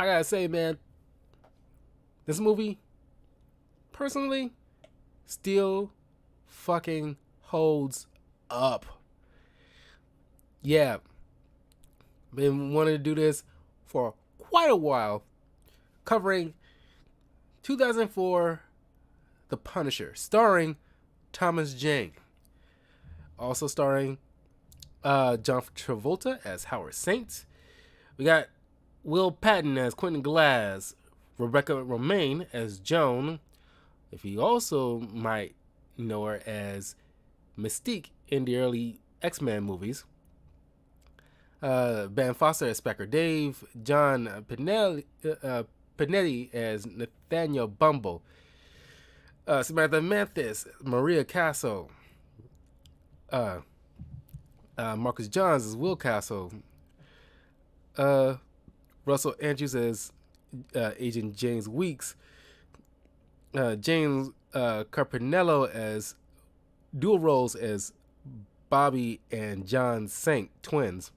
I gotta say, man, this movie, personally, still fucking holds up. Yeah, been wanting to do this for quite a while, covering 2004 The Punisher, starring Thomas Jane. Also starring John Travolta as Howard Saint. We got Will Patton as Quentin Glass, Rebecca Romijn as Joan. If you also might know her as Mystique in the early X-Men movies. Ben Foster as Specker Dave. John Pinetti as Nathaniel Bumble. Samantha Mathis, Maria Castle. Marcus Johns as Will Castle. Russell Andrews as Agent James Weeks. James Carpinello as dual roles as Bobby and John Saint, twins.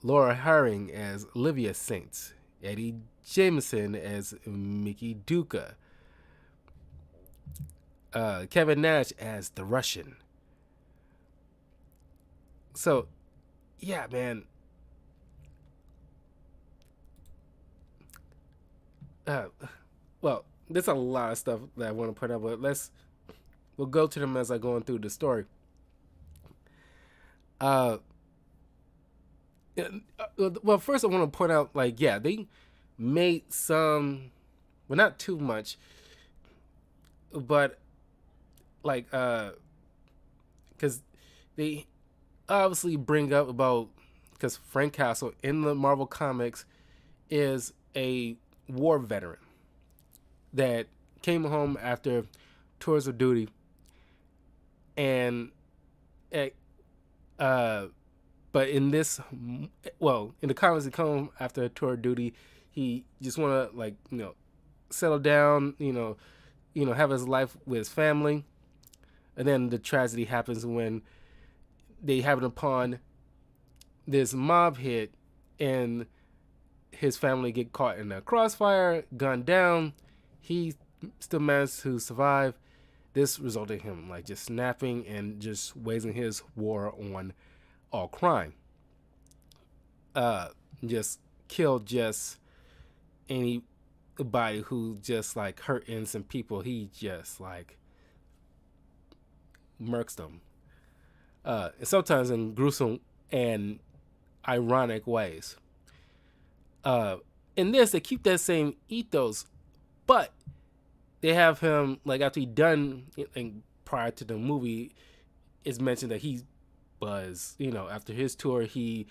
Laura Herring as Olivia Saint. Eddie Jameson as Mickey Duca. Kevin Nash as the Russian. So, yeah, man. Well, there's a lot of stuff that I want to put up, but we'll go to them as I go through the story. Well, first I want to point out, like, yeah, they made some, well, not too much, but like, because they obviously bring up about, because Frank Castle in the Marvel Comics is a war veteran that came home after tours of duty, and but in this, well, in the comics, he come after a tour of duty. He just want to, like, settle down, have his life with his family, and then the tragedy happens when they happen upon this mob hit, and his family get caught in a crossfire, gunned down. He still managed to survive. This resulted in him, like, just snapping and just waging his war on all crime. Just killed just anybody who just, like, hurt innocent people. He just, like, murks them. And sometimes in gruesome and ironic ways. In this, they keep that same ethos, but they have him, like, after he done, and prior to the movie, it's mentioned that he was, after his tour, he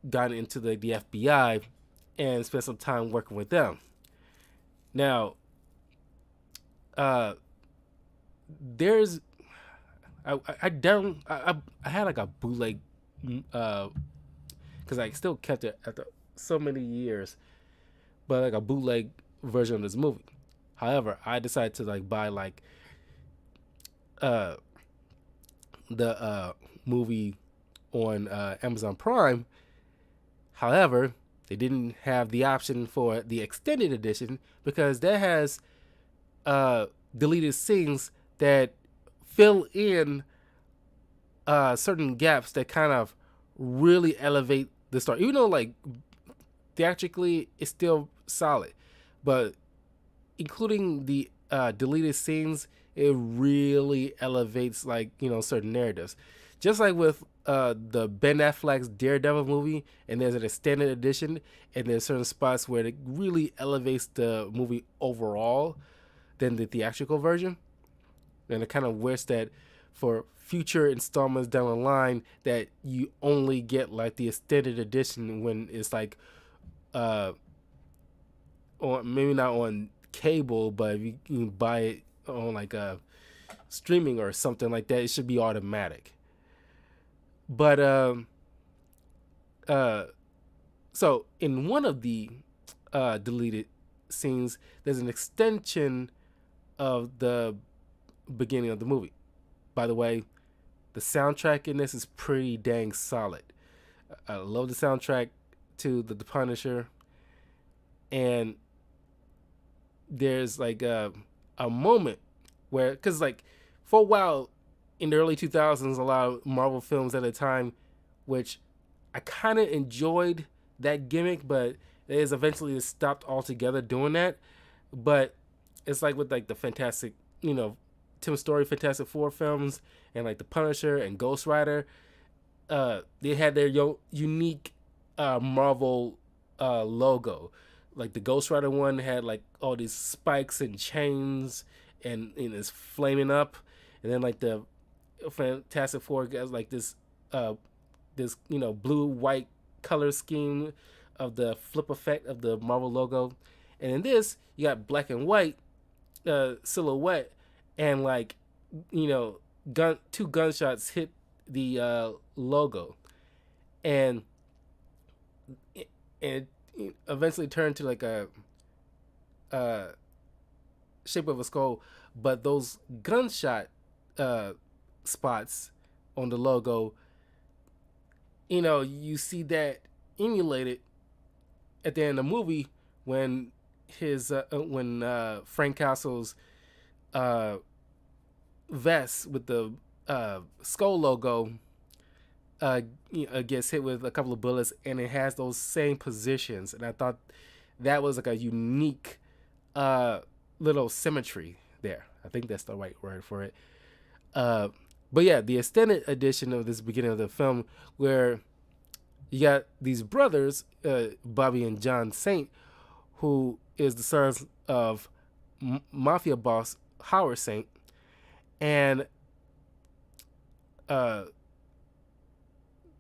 got into the FBI and spent some time working with them. Now, there's, I had like a bootleg, because I still kept it after so many years, but like a bootleg version of this movie. However, I decided to, like, buy, like, the movie on Amazon Prime. However, they didn't have the option for the extended edition because that has deleted scenes that fill in certain gaps that kind of really elevate the story. Even though, like, theatrically it's still solid, but including the deleted scenes, it really elevates, like, certain narratives. Just like with the Ben Affleck's Daredevil movie, and there's an extended edition, and there's certain spots where it really elevates the movie overall than the theatrical version. And I kind of wish that for future installments down the line that you only get, like, the extended edition when it's, like, on, maybe not on cable, but if you can buy it on, like, a streaming or something like that, it should be automatic. But so in one of the deleted scenes, there's an extension of the beginning of the movie. By the way, the soundtrack in this is pretty dang solid. I love the soundtrack to The Punisher. And there's like a moment where, because like for a while in the early 2000s, a lot of Marvel films at a time, which I kind of enjoyed that gimmick, but it is eventually stopped altogether doing that. But it's like with like the Fantastic, Tim Story Fantastic Four films, and like the Punisher and Ghost Rider. They had their unique Marvel logo. Like the Ghost Rider one had like all these spikes and chains, and it's flaming up, and then like the Fantastic Four has like this blue white color scheme of the flip effect of the Marvel logo, and in this you got black and white silhouette, and like two gunshots hit the logo, and it eventually turned to like a shape of a skull, but those gunshot spots on the logo, you see that emulated at the end of the movie when Frank Castle's vest with the skull logo gets hit with a couple of bullets, and it has those same positions. And I thought that was like a unique little symmetry there. I think that's the right word for it. But yeah, the extended edition of this beginning of the film, where you got these brothers, Bobby and John Saint, who is the sons of mafia boss Howard Saint, and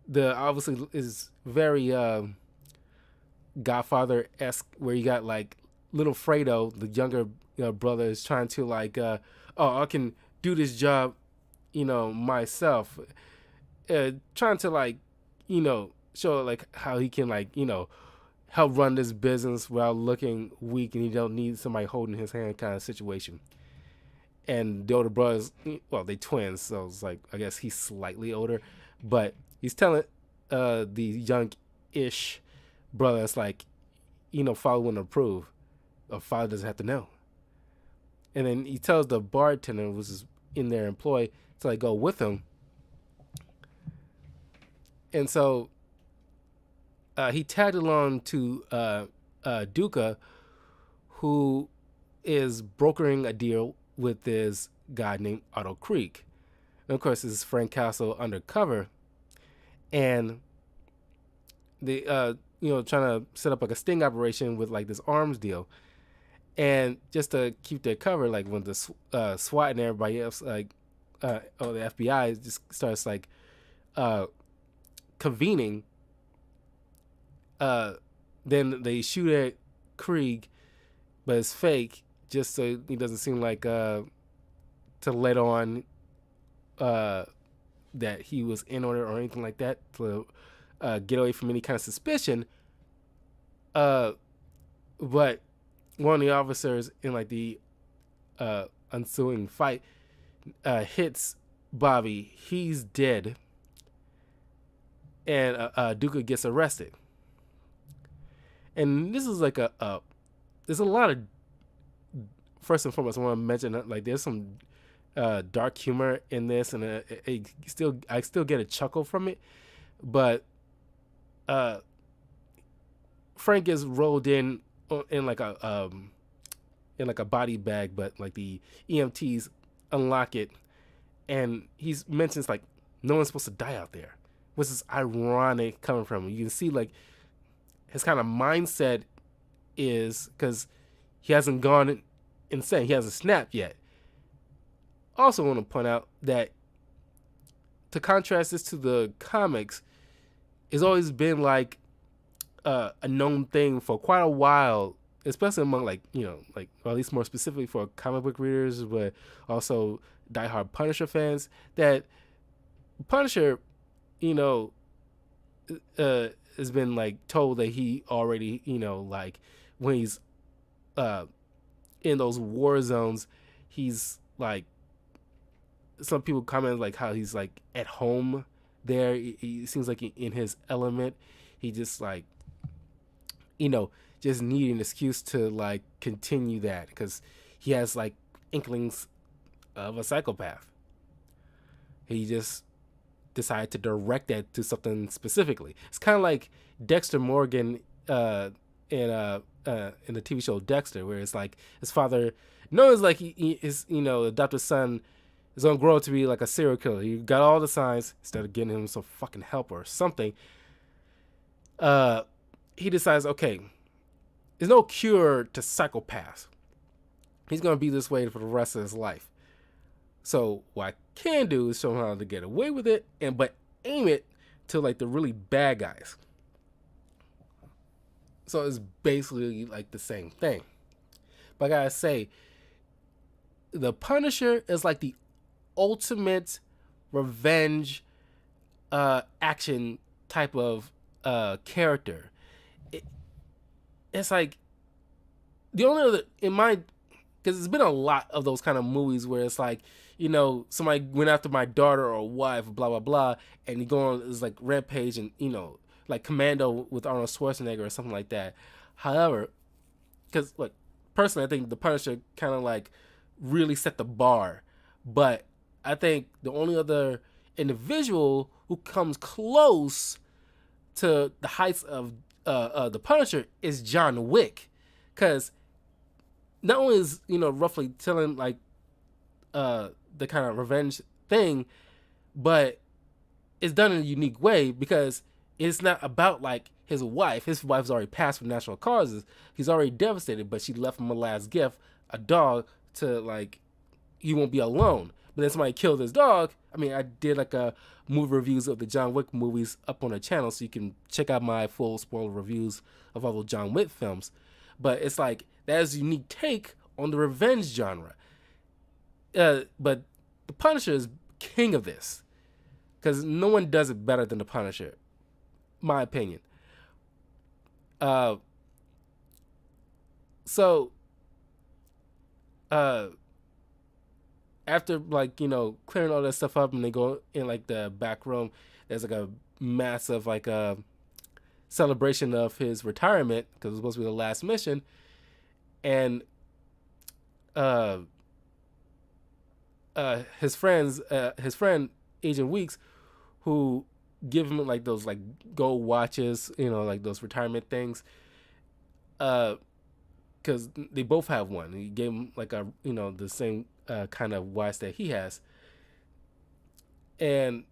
the obviously is very Godfather-esque, where you got like little Fredo, the younger brother, is trying to like, oh, I can do this job, myself, trying to like, show like how he can like, help run this business without looking weak, and he don't need somebody holding his hand kind of situation. And the older brothers, well, they twins, so it's like, I guess he's slightly older, but he's telling the young-ish brother, it's like, father wouldn't approve, or father doesn't have to know. And then he tells the bartender, which is in their employ, to like go with him. And so he tagged along to Duca, who is brokering a deal with this guy named Otto Krieg. And of course, this is Frank Castle undercover, and they trying to set up like a sting operation with like this arms deal, and just to keep their cover, like when the SWAT and everybody else, like the FBI just starts like convening, then they shoot at Krieg, but it's fake, just so he doesn't seem like to let on that he was in on it or anything like that, to get away from any kind of suspicion. But one of the officers in like the ensuing fight hits Bobby. He's dead, and Duca gets arrested. And this is like there's a lot of, first and foremost, I want to mention that like there's some dark humor in this, and I still get a chuckle from it. But Frank is rolled in like a body bag, but like the EMTs unlock it, and he mentions like no one's supposed to die out there, which is ironic coming from him. You can see like his kind of mindset is, because he hasn't gone insane, he hasn't snapped yet. Also want to point out that, to contrast this to the comics, it's always been like a known thing for quite a while, especially among like, like, or at least more specifically for comic book readers, but also diehard Punisher fans, that Punisher, has been like told that he already, like when he's in those war zones, he's like, some people comment like how he's like at home there. He seems like in his element. He just like, just need an excuse to like continue that because he has like inklings of a psychopath. He just decided to direct that to something specifically. It's kind of like Dexter Morgan in the TV show Dexter, where it's like his father knows like his adopted son is gonna grow up to be like a serial killer. He got all the signs. Instead of getting him some fucking help or something, uh, he decides, okay, there's no cure to psychopaths. He's gonna be this way for the rest of his life. So what I can do is show him how to get away with it, but aim it to like the really bad guys. So it's basically like the same thing. But I gotta say, the Punisher is like the ultimate revenge action type of character. It's like the only other in my, because there's been a lot of those kind of movies where it's like, somebody went after my daughter or wife, blah blah blah, and you go on this like rampage and like Commando with Arnold Schwarzenegger or something like that. However, because like personally, I think the Punisher kind of like really set the bar, but I think the only other individual who comes close to the heights of the Punisher is John Wick, because not only is roughly telling like the kind of revenge thing, but it's done in a unique way because it's not about like his wife. His wife's already passed for natural causes. He's already devastated, but she left him a last gift, a dog, to like he won't be alone. But then somebody killed his dog. I mean, I did like a movie reviews of the John Wick movies up on the channel, so you can check out my full spoiler reviews of all the John Wick films. But it's like that is a unique take on the revenge genre. But the Punisher is king of this because no one does it better than the Punisher, my opinion. So after like clearing all that stuff up and they go in like the back room, there's like a massive like a celebration of his retirement because it was supposed to be the last mission, and his friend Agent Weeks, who give him like those like gold watches, like those retirement things, because they both have one. He gave him like a the same kind of watch that he has, and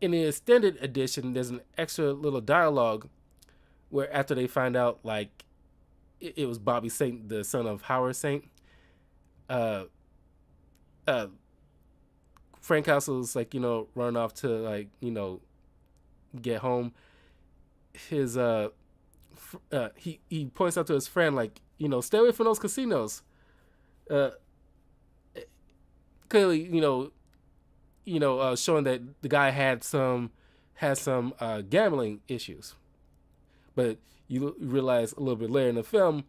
in the extended edition, there's an extra little dialogue where after they find out like it was Bobby Saint, the son of Howard Saint, Frank Castle's like run off to like get home. His he points out to his friend like stay away from those casinos. Clearly showing that the guy had some gambling issues, but you realize a little bit later in the film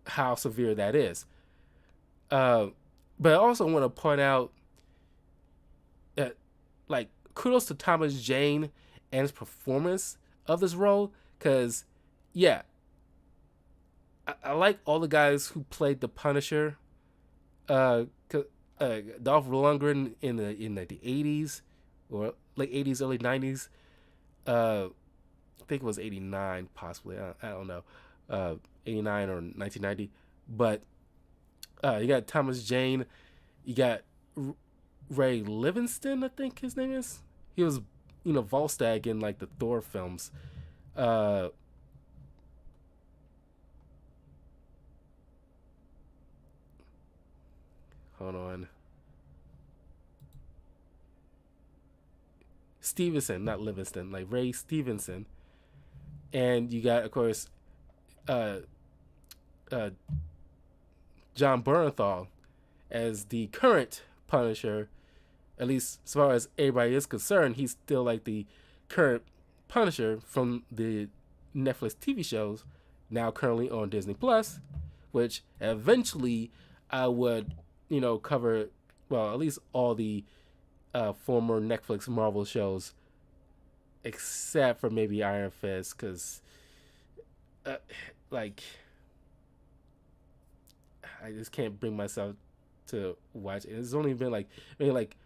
how severe that is. But I also want to point out that, like, kudos to Thomas Jane and his performance of this role, because, yeah, I like all the guys who played the Punisher. Dolph Lundgren in the 80s or late 80s, early 90s. I think it was 89, possibly. I don't know, 89 or 1990, but. You got Thomas Jane. You got Ray Livingston, I think his name is. He was, Volstagg in like the Thor films. Hold on. Stevenson, not Livingston, like Ray Stevenson. And you got, of course, John Bernthal as the current Punisher. At least as far as everybody is concerned, he's still like the current Punisher from the Netflix TV shows, now currently on Disney Plus, which eventually I would, cover, well, at least all the former Netflix Marvel shows, except for maybe Iron Fist, because uh, like I just can't bring myself to watch it. It's only been like maybe like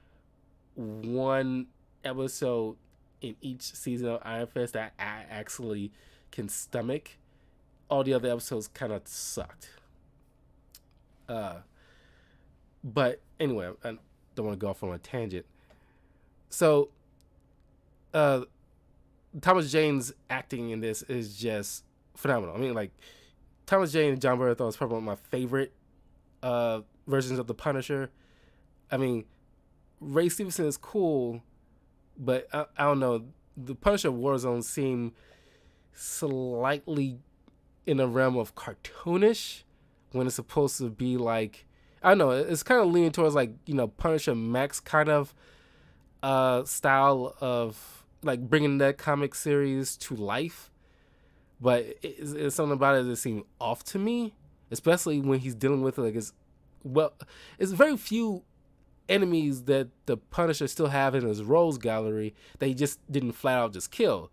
one episode in each season of Iron Fist that I actually can stomach. All the other episodes kind of sucked. Uh, but anyway, I don't want to go off on a tangent. So, uh, Thomas Jane's acting in this is just phenomenal. I mean, like Thomas Jane and John Bernthal is probably one of my favorite versions of the Punisher. I mean, Ray Stevenson is cool, but I don't know. The Punisher Warzone seemed slightly in the realm of cartoonish when it's supposed to be like I don't know. It's kind of leaning towards like Punisher Max kind of style of like bringing that comic series to life. But it's something about it that seemed off to me, especially when he's dealing with like it's very few enemies that the Punisher still have in his rogues gallery that he just didn't flat out just kill.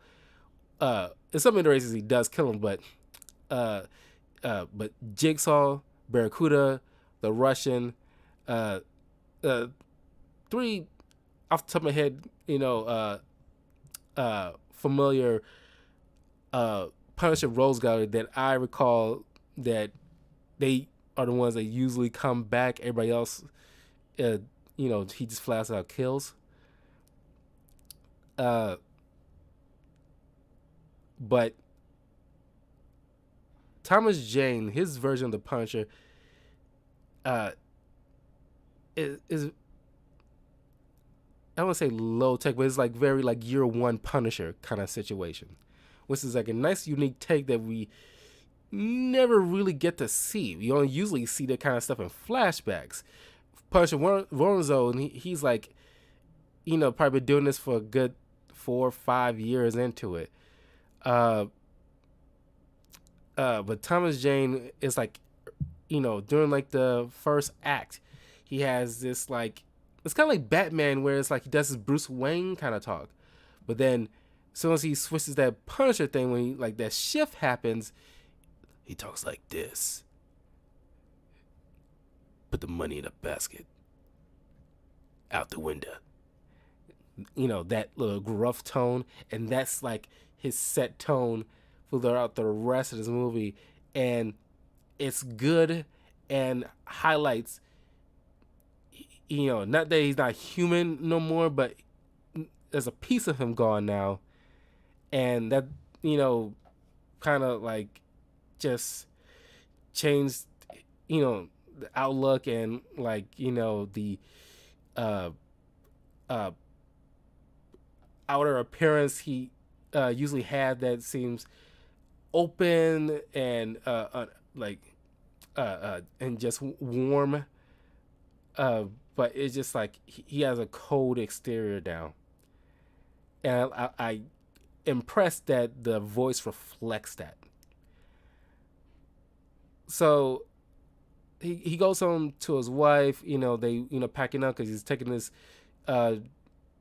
In some iterations he does kill him, uh, but Jigsaw, Barracuda, the Russian, uh, three off the top of my head, familiar Punisher rogues gallery that I recall that they are the ones that usually come back. Everybody else, he just flat out kills. Uh, but Thomas Jane, his version of the Punisher, uh, is I don't want to say low tech, but it's like very like year one Punisher kind of situation, which is like a nice unique take that we never really get to see. We only usually see that kind of stuff in flashbacks. Punisher Warzone, he's like, probably been doing this for a good 4 or 5 years into it. But Thomas Jane is like, during like the first act, he has this like, it's kind of like Batman where it's like he does his Bruce Wayne kind of talk. But then as soon as he switches that Punisher thing, when he, like that shift happens, he talks like this. Put the money in a basket. Out the window. That little gruff tone. And that's like his set tone throughout the rest of this movie. And it's good and highlights, not that he's not human no more, but there's a piece of him gone now. And that, kind of like just changed, the outlook and like, the outer appearance he usually had that seems open and and just warm, but it's just like he has a cold exterior now, and I impressed that the voice reflects that. So he goes home to his wife. They packing up because he's taking this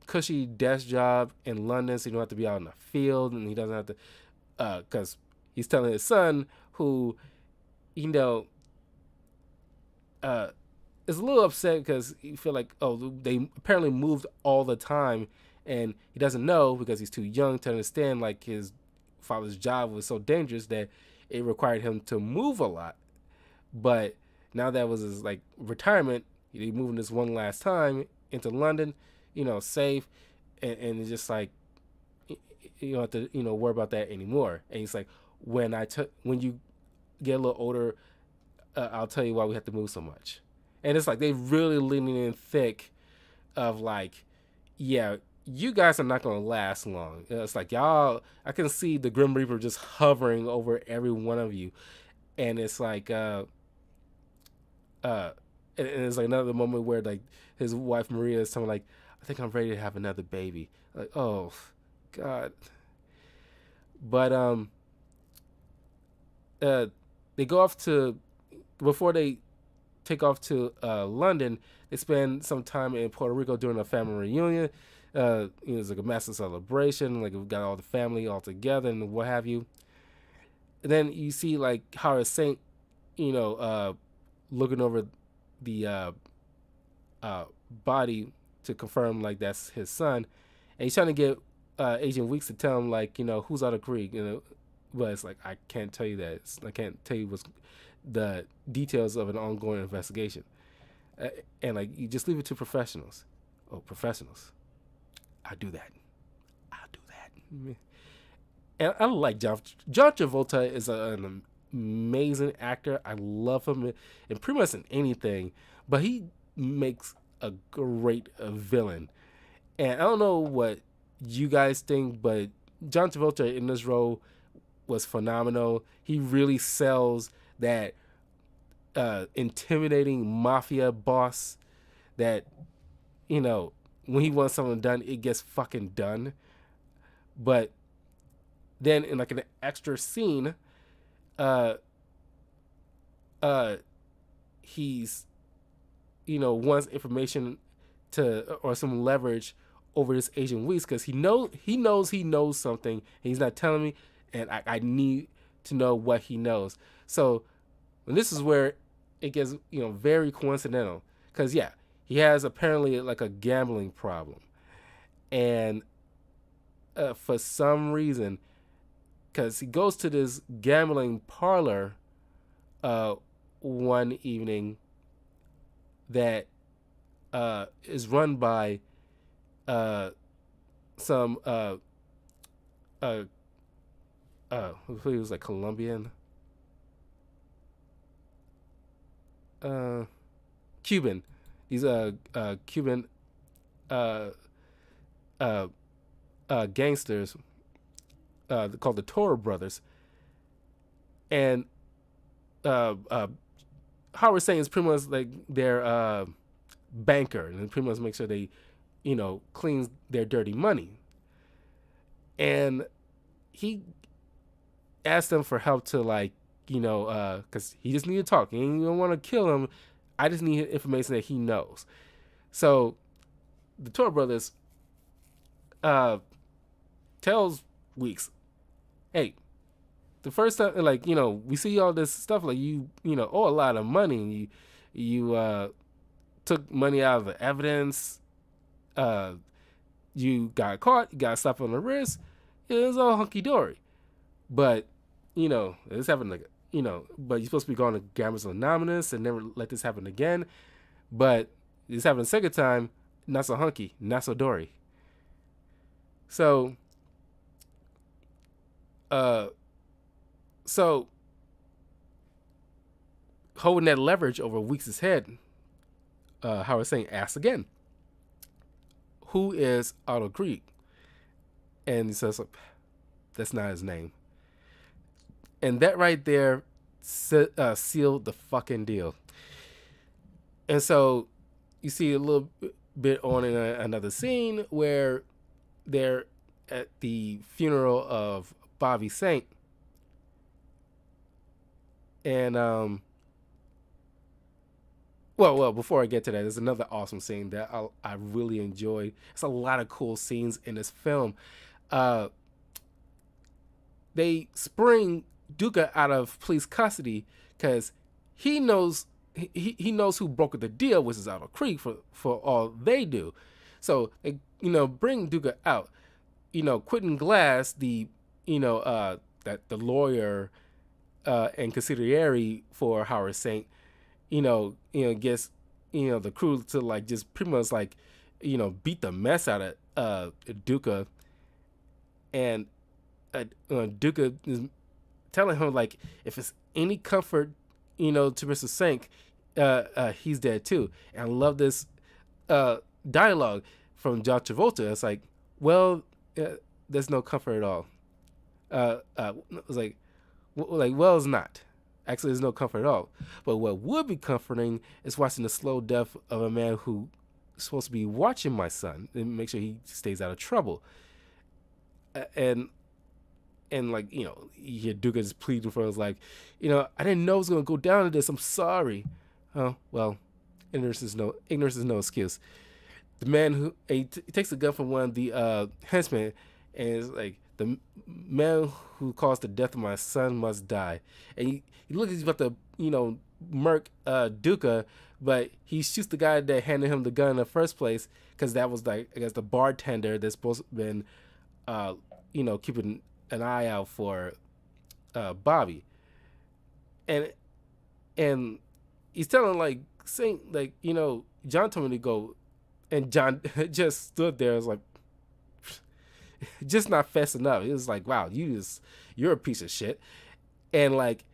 cushy desk job in London, so he don't have to be out in the field, and he doesn't have to because he's telling his son who is a little upset because he feel like, oh, they apparently moved all the time, and he doesn't know because he's too young to understand like his father's job was so dangerous that it required him to move a lot. But now that was his like retirement, he moving this one last time into London, safe, and it's just like you don't have to worry about that anymore. And he's like, when you get a little older, I'll tell you why we have to move so much. And it's like they really leaning in thick of like, yeah, you guys are not gonna last long. It's like y'all, I can see the Grim Reaper just hovering over every one of you, and it's like, and it's like another moment where like his wife Maria is telling like, I think I'm ready to have another baby. Like, oh, God. But they go off to before they take off to London. They spend some time in Puerto Rico during a family reunion. It's like a massive celebration. Like we've got all the family all together and what have you. then you see like Howard Saint, looking over the uh, body to confirm like that's his son, and he's trying to get Agent Weeks to tell him like who's Otto Krieg, but it's like I can't tell you that. I can't tell you what's the details of an ongoing investigation, and like you just leave it to professionals. Oh, professionals! I do that. I'll do that. And I like John Travolta is an amazing actor. I love him in pretty much in anything, but he makes a great villain. And I don't know what you guys think, but John Travolta in this role was phenomenal. He really sells that intimidating mafia boss that, when he wants something done, it gets fucking done. But then in like an extra scene, uh, he's wants information to or some leverage over this Agent Weeks because he knows something and he's not telling me, and I need to know what he knows. So, and this is where it gets very coincidental because yeah, he has apparently like a gambling problem, and for some reason, because he goes to this gambling parlor one evening that is run by some he was like Colombian, Cuban. These Cuban gangsters called the Toro Brothers, and Howard Saint is pretty much like their banker, and pretty much make sure they, cleans their dirty money. And he asked them for help to like, because he just needed to talk. He didn't want to kill him. I just need information that he knows. So the Toro Brothers tells Weeks, hey, the first time, like, we see all this stuff, like you owe a lot of money, and you took money out of the evidence. You got caught, you got slapped on the wrist. It was all hunky dory. But, this happened like, but you're supposed to be going to Gamblers Anonymous and never let this happen again. But this happened the second time, not so hunky, not so dory. So, holding that leverage over Weeks' head, Howard Saint asks again, who is Otto Krieg? And he says, that's not his name. And that right there sealed the fucking deal. And so you see a little bit on in another scene where they're at the funeral of Bobby Saint. And well, before I get to that, there's another awesome scene that I really enjoyed. It's a lot of cool scenes in this film. They spring Duca out of police custody because he knows who brokered the deal, which is Otto Krieg for all they do. So they bring Duca out. Quentin Glass, the that the lawyer and consigliere for Howard Saint, gets the crew to like just pretty much like beat the mess out of Duca, and Duca is telling him like if it's any comfort to Mr. Saint, he's dead too. And I love this dialogue from John Travolta. It's like, well, there's no comfort at all. It's like well, it's not. Actually, there's no comfort at all. But what would be comforting is watching the slow death of a man who is supposed to be watching my son and make sure he stays out of trouble. And like, you hear Duca just pleading for us, like, I didn't know it was going to go down to this. I'm sorry. Oh, well, ignorance is no excuse. The man who he takes a gun from one of the henchmen, and it's like the man who caused the death of my son must die. And he looks he's about to murk Duca, but he shoots the guy that handed him the gun in the first place because that was like I guess the bartender that's supposed to have been keeping an eye out for Bobby, and and he's telling like saying like John told me to go, and John just stood there. Was like just not fast enough. It was like, wow, you're a piece of shit, and like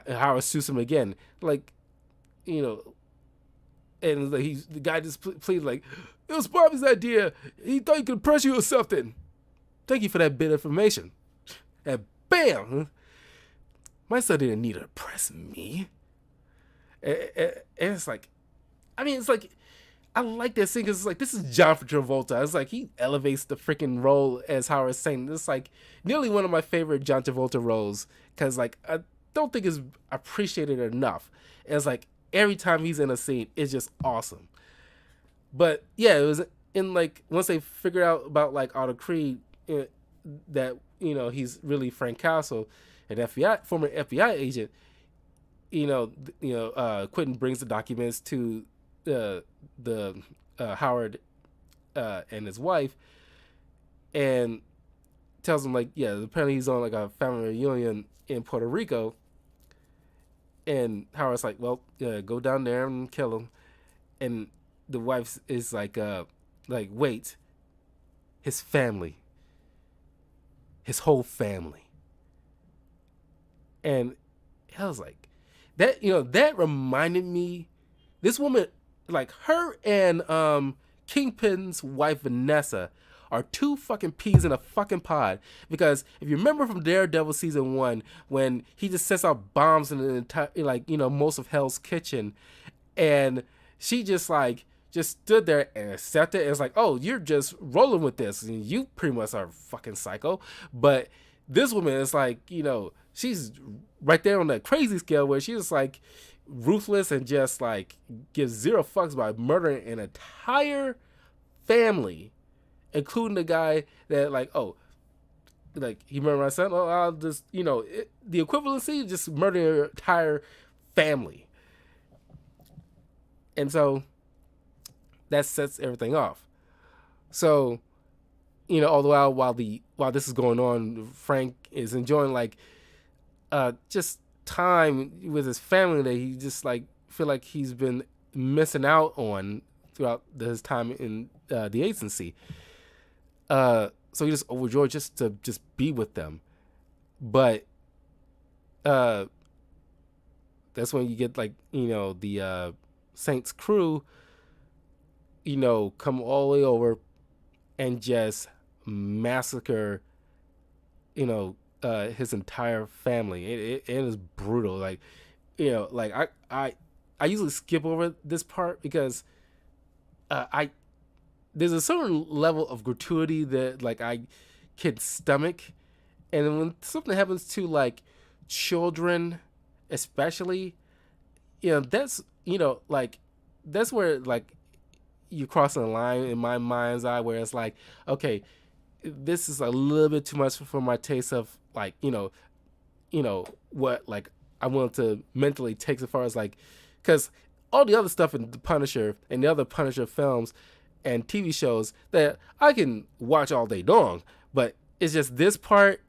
Howard shoots him again, like and like the guy just pleads like, it was Bobby's idea. He thought he could press you or something. Thank you for that bit of information. And bam, my son didn't need to press me. And it's like, it's like, I like that scene because it's like, this is John Travolta. It's like, he elevates the freaking role as Howard saying. It's like nearly one of my favorite John Travolta roles because like, I don't think it's appreciated enough. And it's like, every time he's in a scene, it's just awesome. But yeah, it was in like, once they figured out about like Otto Creed, that, he's really Frank Castle, an former FBI agent, Quentin brings the documents to the Howard and his wife, and tells him like, yeah, apparently he's on like a family reunion in Puerto Rico, and Howard's like, well, go down there and kill him, and the wife is like, wait, his family, his whole family, and I was like, that that reminded me, this woman, like her and Kingpin's wife Vanessa are two fucking peas in a fucking pod. Because if you remember from Daredevil season 1, when he just sets out bombs in the entire, like most of Hell's Kitchen, and she just stood there and accepted it. It's like, oh, you're just rolling with this, and you pretty much are fucking psycho. But this woman is like, she's right there on that crazy scale where she's just like ruthless and just like gives zero fucks about murdering an entire family, including the guy that like, oh, like he murdered my son. Oh, I'll just the equivalency, just murdering your entire family. And so that sets everything off. So, all the while this is going on, Frank is enjoying like just time with his family that he just like feel like he's been missing out on throughout his time in the agency. So he just overjoyed just to just be with them. But that's when you get like the Saints crew come all the way over and just massacre his entire family. It is brutal. Like like I usually skip over this part because there's a certain level of gratuity that like I can stomach, and when something happens to like children especially, that's like that's where like you're crossing a line in my mind's eye where it's like, okay, this is a little bit too much for my taste of like what like I want to mentally take as far as like, because all the other stuff in the Punisher and the other Punisher films and TV shows that I can watch all day long, but it's just this part,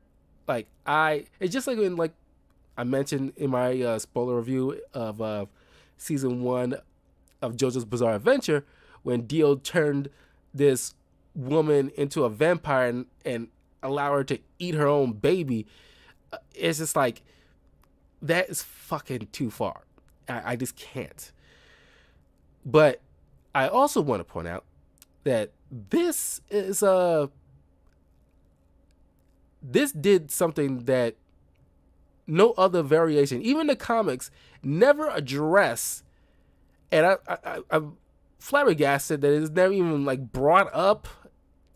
like it's just like when like I mentioned in my spoiler review of season 1 of JoJo's Bizarre Adventure, when Dio turned this woman into a vampire and allow her to eat her own baby. It's just like, that is fucking too far. I just can't. But I also want to point out that this is this did something that no other variation, even the comics, never address. And I'm flabbergasted that it's never even like brought up,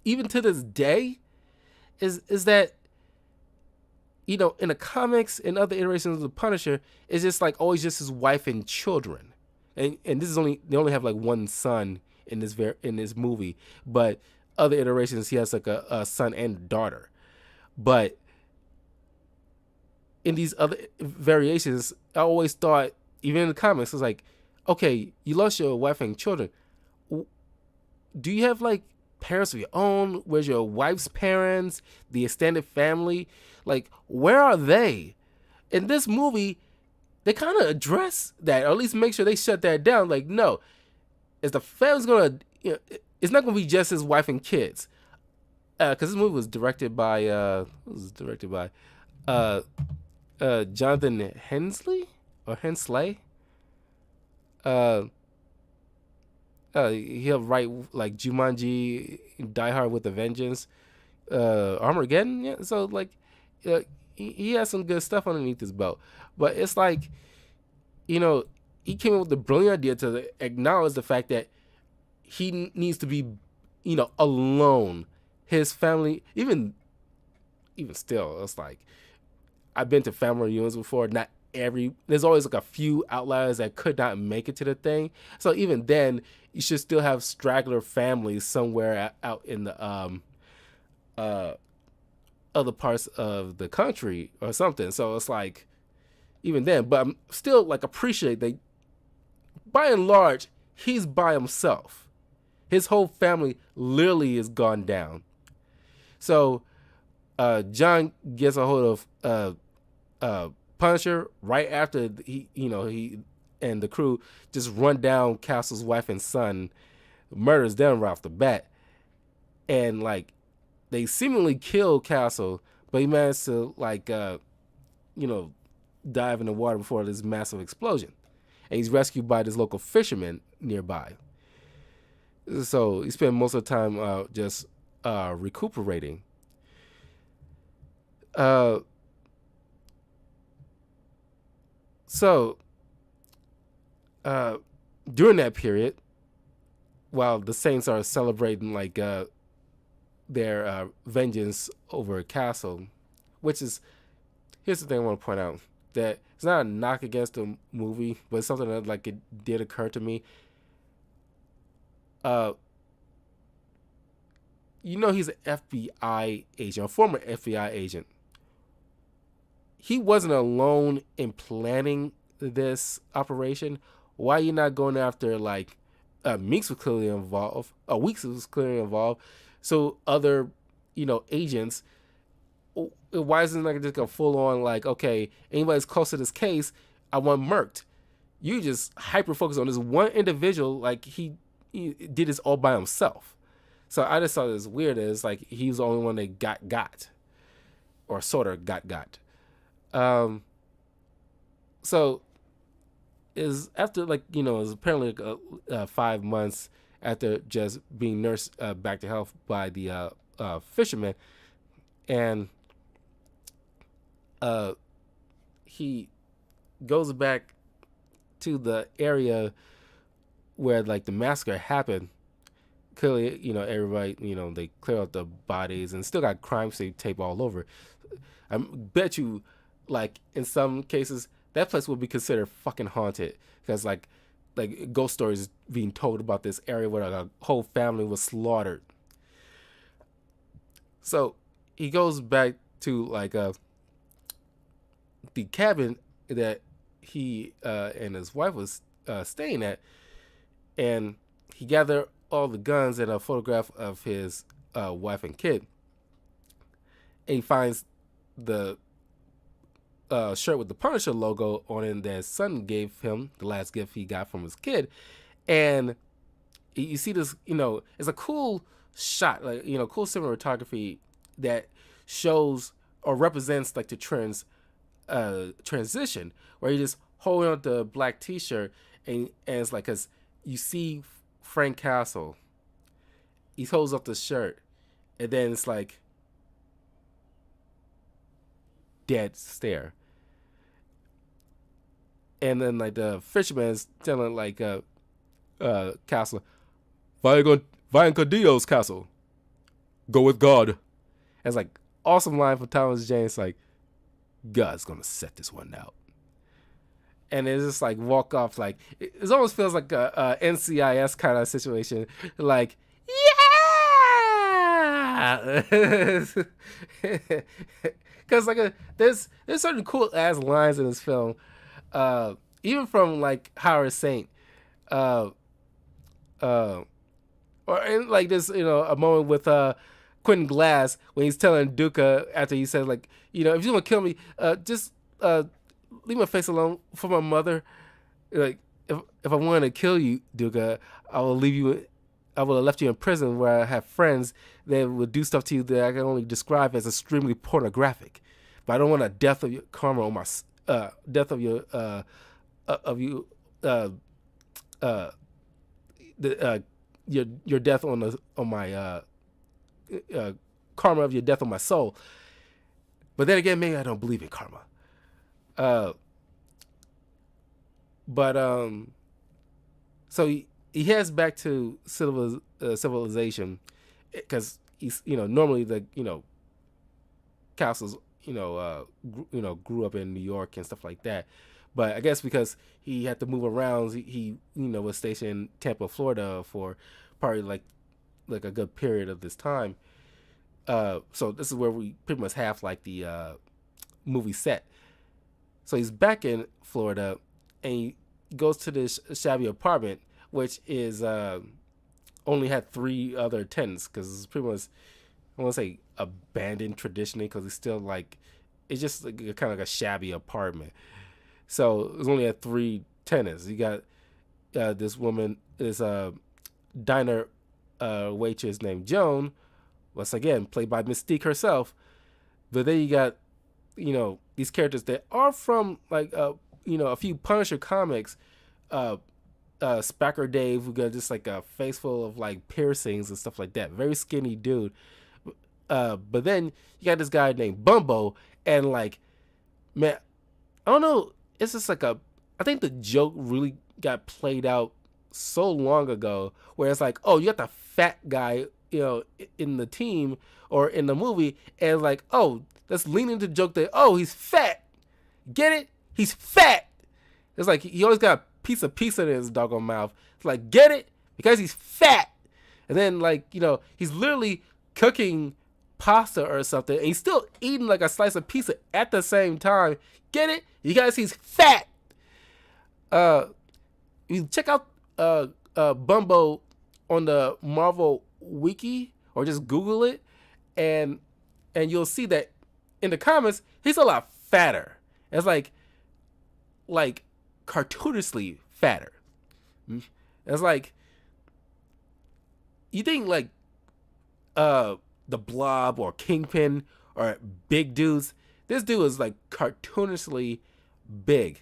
even to this day. Is that in the comics and other iterations of the Punisher, it's just like always just his wife and children, and this is they only have like one son in this movie, but other iterations he has like a son and daughter. But in these other variations, I always thought, even in the comics, it's like, okay, you lost your wife and children. Do you have like parents of your own? Where's your wife's parents? The extended family? Like, where are they? In this movie, they kind of address that, or at least make sure they shut that down. Like, no, is the family's gonna, it's not gonna be just his wife and kids. Because this movie was directed by, Jonathan Hensley or Hensley. Uh, he helped write like Jumanji, Die Hard with a Vengeance, Armageddon. Yeah, so like, uh, he has some good stuff underneath his belt. But it's like, he came up with the brilliant idea to acknowledge the fact that he needs to be, alone. His family, even still, it's like, I've been to family reunions before. Not there's always like a few outliers that could not make it to the thing. So even then, you should still have straggler families somewhere out in the other parts of the country or something. So it's like, even then, but I'm still like appreciate that. By and large, he's by himself. His whole family literally is gone down. So John gets a hold of Punisher right after he and the crew just run down Castle's wife and son, murders them right off the bat, and like they seemingly kill Castle, but he managed to dive in the water before this massive explosion, and he's rescued by this local fisherman nearby. So he spent most of the time just recuperating. So during that period, while the Saints are celebrating like their vengeance over Castle, which is, here's the thing I want to point out, that it's not a knock against the movie, but it's something that like it did occur to me. He's an FBI agent, a former FBI agent. He wasn't alone in planning this operation. Why are you not going after like Meeks was clearly involved? Weeks was clearly involved. So other, agents. Why isn't it like just a full on like, okay, anybody's close to this case, I want murked. You just hyper focus on this one individual, like he did this all by himself. So I just thought it was weird. It's like he was the only one that got, or sort of got. So is after like it was apparently 5 months after just being nursed back to health by the fisherman, and he goes back to the area where like the massacre happened. Clearly, everybody, they clear out the bodies and still got crime scene tape all over. I bet you, like in some cases, that place would be considered fucking haunted because like ghost stories being told about this area where like, a whole family was slaughtered. So he goes back to like the cabin that he and his wife was staying at, and he gathered all the guns and a photograph of his wife and kid. And he finds the shirt with the Punisher logo on it that his son gave him, the last gift he got from his kid. And you see this, it's a cool shot, like, cool cinematography that shows or represents like the transition where you just holding on the black t-shirt and it's like, cause you see Frank Castle, he holds up the shirt and then it's like dead stare. And then like the fisherman's telling like Castle, Vayan con Dios, Castle. Go with God. And it's like awesome line from Thomas Jane. It's like, God's gonna set this one out. And it's just like walk off, like it almost feels like a NCIS kind of situation. Like, because there's certain cool ass lines in this film, uh, even from like Howard Saint, uh, uh, or in like this, a moment with Quentin Glass when he's telling Duca after he says like, if you want to kill me, just leave my face alone for my mother. Like if I wanted to kill you, Duca, I will leave you. I would have left you in prison where I have friends that would do stuff to you that I can only describe as extremely pornographic. But I don't want a death of your karma or my death of your of you the your death on my karma of your death on my soul. But then again, maybe I don't believe in karma. But so he heads back to civilization because he's normally the Castles grew up in New York and stuff like that. But I guess because he had to move around, he was stationed in Tampa, Florida for probably like a good period of this time. So this is where we pretty much have like the movie set. So he's back in Florida and he goes to this shabby apartment, which is only had 3 other tenants because it's pretty much, I want to say abandoned traditionally because it's still like, it's just like kind of like a shabby apartment. So it's only had 3 tenants. You got this woman, this diner waitress named Joan, once again played by Mystique herself. But then you got these characters that are from like a few Punisher comics. Spacker Dave, who got just like a face full of like piercings and stuff like that. Very skinny dude. But then you got this guy named Bumbo, and like, man, I don't know. It's just like I think the joke really got played out so long ago, where it's like, oh, you got the fat guy, in the team or in the movie, and like, oh, let's lean into the joke that, oh, he's fat. Get it? He's fat. It's like he always got a piece of pizza in his doggone mouth. It's like, get it? Because he's fat. And then like, he's literally cooking pasta or something, and he's still eating like a slice of pizza at the same time. Get it? You guys, he's fat. You check out Bumbo on the Marvel Wiki or just Google it, and you'll see that in the comics he's a lot fatter. It's like cartoonishly fatter. It's like, you think like the Blob or Kingpin or big dudes. This dude is like cartoonishly big.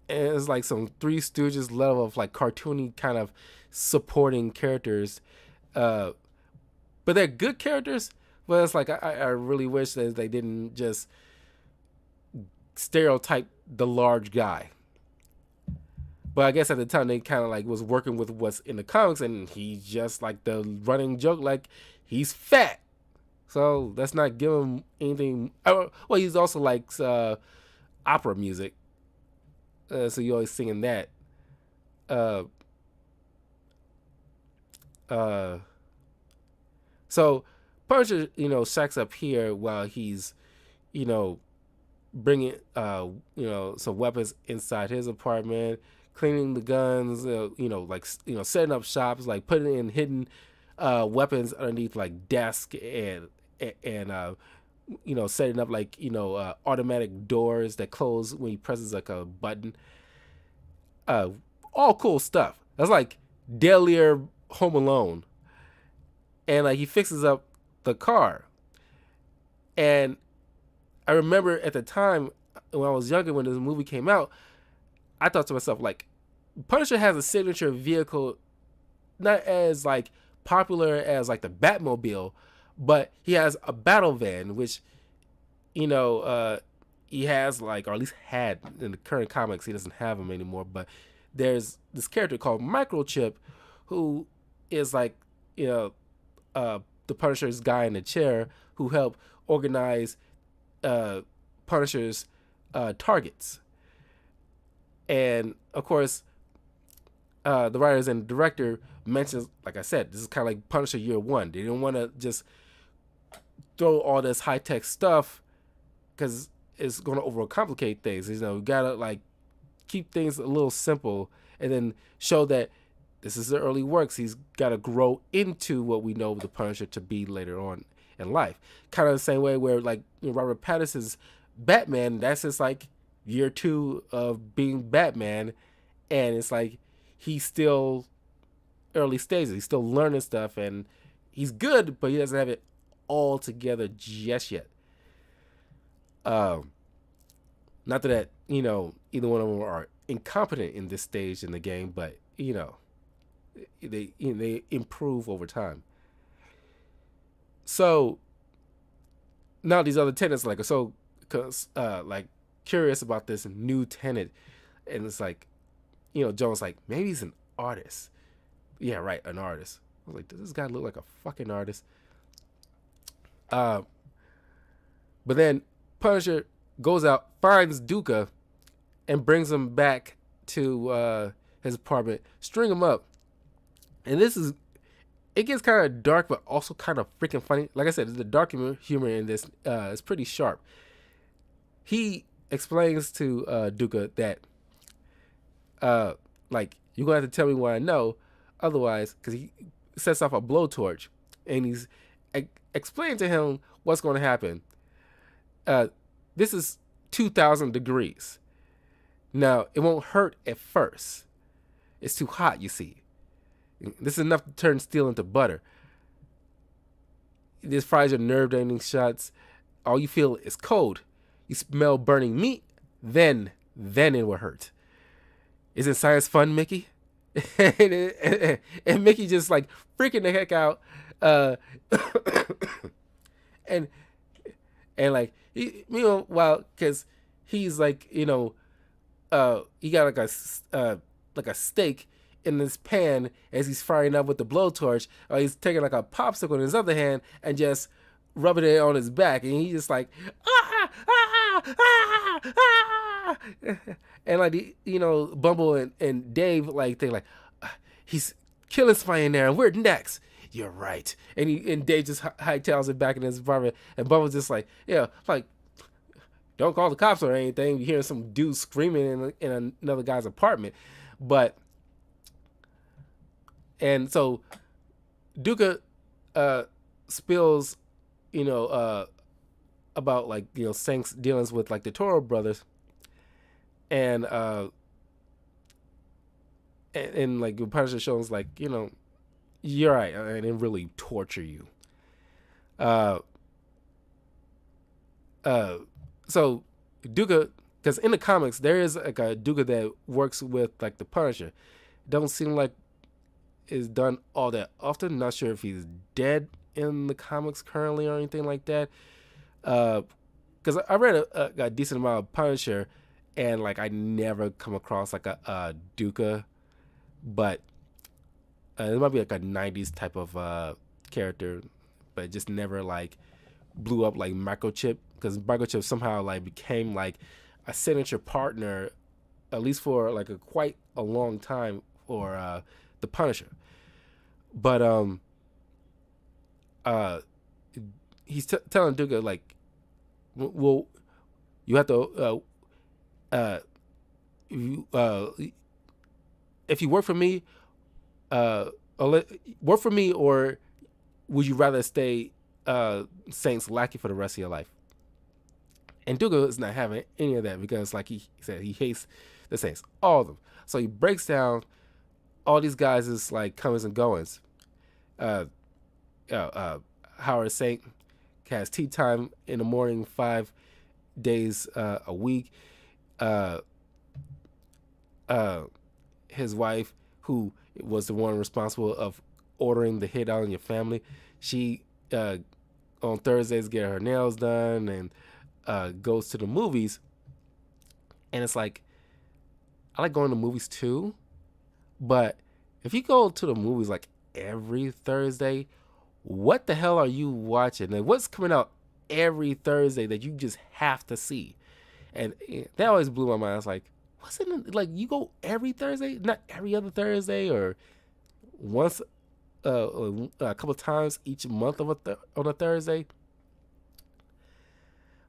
And it's like some Three Stooges level of like cartoony kind of supporting characters. But they're good characters. But it's like I really wish that they didn't just stereotype the large guy. But I guess at the time they kind of like was working with what's in the comics, and he's just like the running joke, like he's fat. So let's not give him anything. Well, he's also likes opera music, so you always singing that. So Punisher, shacks up here while he's, bringing, some weapons inside his apartment, cleaning the guns, setting up shops, like putting in hidden weapons underneath like desk and setting up like automatic doors that close when he presses like a button. All cool stuff. That's like Delier Home Alone. And like he fixes up the car. And I remember at the time when I was younger, when this movie came out, I thought to myself, like, Punisher has a signature vehicle, not as like popular as like the Batmobile, but he has a battle van, which he has like, or at least had in the current comics. He doesn't have them anymore, but there's this character called Microchip, who is like the Punisher's guy in the chair, who helped organize Punisher's targets. And of course, the writers and director mentions, like I said, this is kind of like Punisher Year One. They didn't want to just throw all this high tech stuff because it's going to overcomplicate things. You know, you gotta like keep things a little simple and then show that this is the early works. He's got to grow into what we know the Punisher to be later on in life. Kind of the same way where like Robert Pattinson's Batman, that's just like year 2 of being Batman, and it's like he's still early stages. He's still learning stuff, and he's good, but he doesn't have it all together just yet. Not that either one of them are incompetent in this stage in the game, but they improve over time. So now these other tenants like are so like curious about this new tenant, and it's like Jones like, maybe he's an artist. Yeah, right, an artist. I was like, does this guy look like a fucking artist? But then Punisher goes out, finds Duca, and brings him back to his apartment, string him up. And it gets kind of dark, but also kind of freaking funny. Like I said, the dark humor in this is pretty sharp. He explains to Duca that, like, you're going to have to tell me what I know. Otherwise, because he sets off a blowtorch, and he's explaining to him what's going to happen. This is 2,000 degrees. Now, it won't hurt at first. It's too hot, you see. This is enough to turn steel into butter. This fries your nerve-ending shots. All you feel is cold. You smell burning meat. Then it will hurt. Isn't science fun, Mickey? and Mickey just like freaking the heck out. And like while because he's like he got like a steak in this pan as he's frying up with the blowtorch. He's taking like a popsicle in his other hand and just rubbing it on his back, and he's just like and like Bumble and Dave like they like he's killing somebody in there and we're next. You're right. And Dave just hightails it back in his apartment, and Bumble's just like, yeah, like, don't call the cops or anything. You hear some dude screaming in another guy's apartment. And so Duca spills, about like, Sank's dealings with like the Toro brothers, and like the Punisher shows like, you're right, and it really torture you. So Duca, because in the comics there is like a Duca that works with like the Punisher. Don't seem like is done all that often. Not sure if he's dead in the comics currently or anything like that. Because I read a decent amount of Punisher, and like I never come across like a Duca, but it might be like a 90s type of character, but it just never like blew up like Microchip, because Microchip somehow like became like a signature partner, at least for like quite a long time for the Punisher. But he's telling Duca like, well, you have to if you work for me, work for me, or would you rather stay Saints lackey for the rest of your life? And Duca is not having any of that, because like he said, he hates the Saints, all of them. So he breaks down all these guys' is like comings and goings. Howard Saint has tea time in the morning 5 days a week. His wife, who was the one responsible of ordering the hit out on your family, she on Thursdays get her nails done and goes to the movies. And it's like, I like going to movies too, but if you go to the movies like every Thursday, what the hell are you watching? And what's coming out every Thursday that you just have to see? And that always blew my mind. I was like, what's in it? Like, you go every Thursday, not every other Thursday, or once a couple times each month on a Thursday.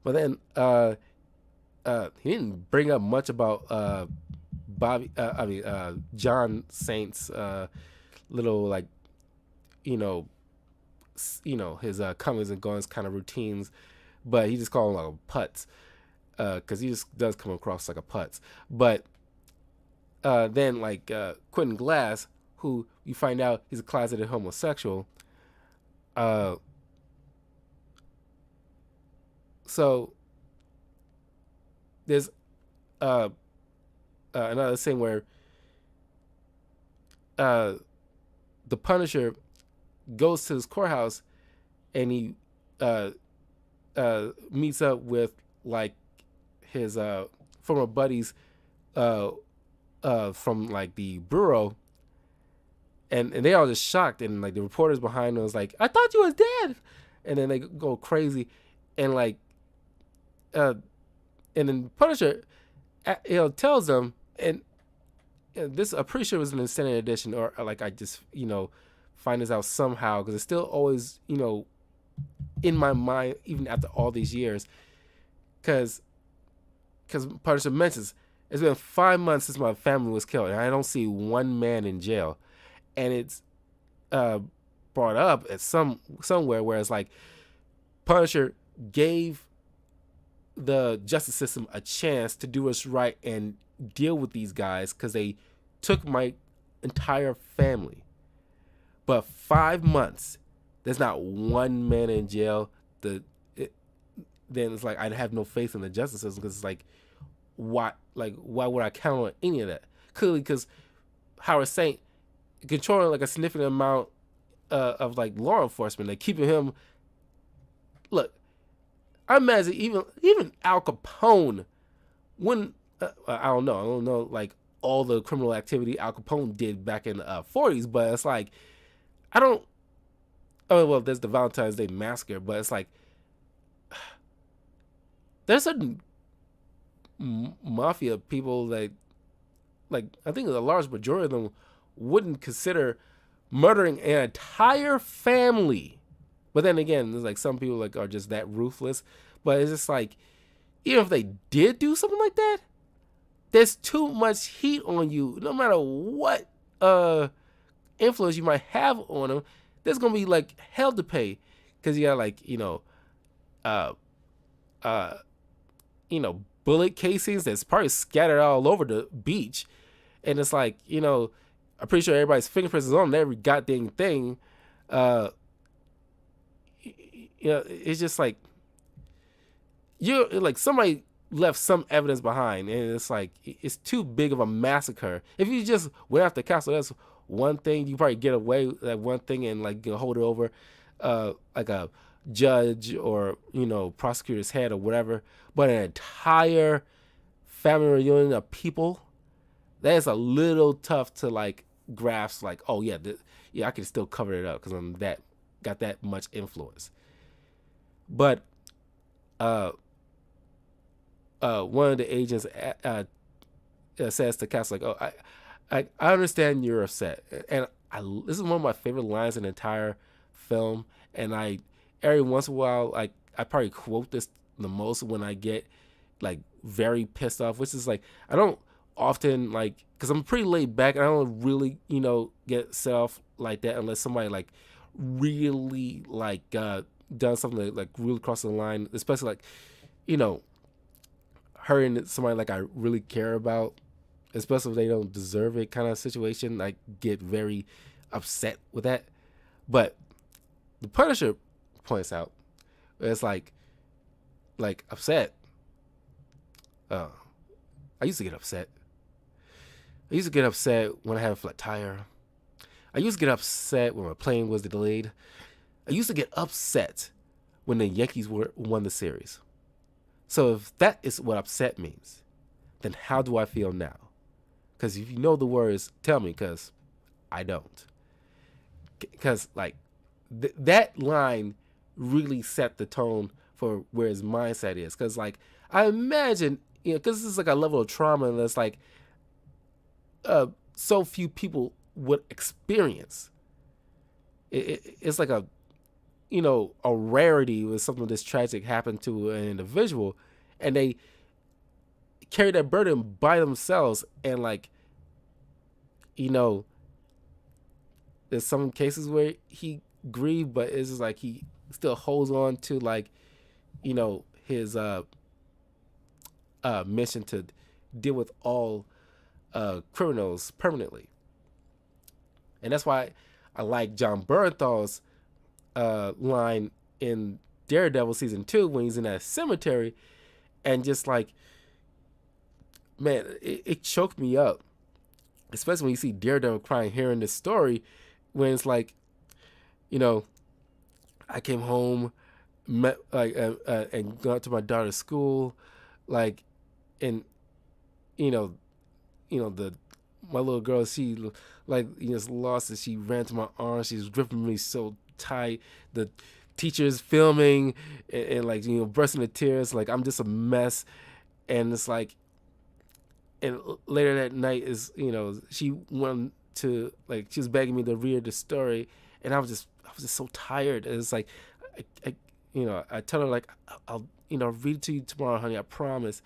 But then he didn't bring up much about John Saint's little like you know his comings and goings kind of routines, but he just called him like putz because he just does come across like a putz. But then like Quentin Glass, who you find out he's a closeted homosexual. So there's another thing where the Punisher goes to his courthouse and he meets up with like his former buddies from like the bureau, and they all just shocked, and like the reporters behind them was like, "I thought you was dead," and then they go crazy, and like and then Punisher tells them, and this I'm pretty sure it was an extended edition, or like I just find this out somehow because it's still always in my mind even after all these years, because Punisher mentions it's been 5 months since my family was killed and I don't see one man in jail, and it's brought up at somewhere where it's like Punisher gave the justice system a chance to do what's right and deal with these guys because they took my entire family. But 5 months, there's not one man in jail. Then it's like I'd have no faith in the justice system because it's like, why would I count on any of that? Clearly, because Howard Saint controlling like a significant amount of like law enforcement, like keeping him. Look, I imagine even Al Capone, when I don't know like all the criminal activity Al Capone did back in the 40s, but it's like I don't. Oh well, there's the Valentine's Day Massacre, but it's like there's certain mafia people that, like, I think a large majority of them wouldn't consider murdering an entire family. But then again, there's like some people like are just that ruthless. But it's just like, even if they did do something like that, there's too much heat on you. No matter what influence you might have on them, there's gonna be like hell to pay, because you got like bullet casings that's probably scattered all over the beach, and it's like I'm pretty sure everybody's fingerprints is on every goddamn thing. It's just like somebody left some evidence behind, and it's like it's too big of a massacre. If you just went after Castle, that's one thing. You probably get away with that one thing and like hold it over like a judge or prosecutor's head or whatever. But an entire family reunion of people, that is a little tough to like grasp. Like, oh yeah, I can still cover it up because I'm got that much influence. But one of the agents says to Castle, like, "Oh, I understand you're upset," and this is one of my favorite lines in the entire film. And every once in a while, like, I probably quote this the most when I get like very pissed off, which is like I don't often like, because I'm pretty laid back and I don't really get set off like that unless somebody like really like done something that, like, really crossing the line, especially like hurting somebody like I really care about, especially if they don't deserve it kind of situation. I get very upset with that. But the Punisher points out it's like upset. I used to get upset. I used to get upset when I had a flat tire. I used to get upset when my plane was delayed. I used to get upset when the Yankees won the series. So if that is what upset means, then how do I feel now? Because if you know the words, tell me, because I don't. Because like that line really set the tone for where his mindset is. Because like I imagine, because this is like a level of trauma that's like so few people would experience. It's like a, a rarity when something this tragic happened to an individual, and they carry that burden by themselves. And like, you know, there's some cases where he grieved, but it's just like he still holds on to like, his mission to deal with all criminals permanently. And that's why I like John Bernthal's line in Daredevil season 2 when he's in that cemetery, and just like, man, it choked me up, especially when you see Daredevil crying hearing this story, when it's like, I came home, met like and got to my daughter's school, like, and the my little girl, she like lost it. She ran to my arms. She was gripping me so tight. The teacher's filming and like bursting into tears. Like I'm just a mess, and it's like, and later that night is she wanted to, like, she was begging me to read the story, and I was just so tired. And it's like I tell her like I'll read it to you tomorrow, honey, I promise.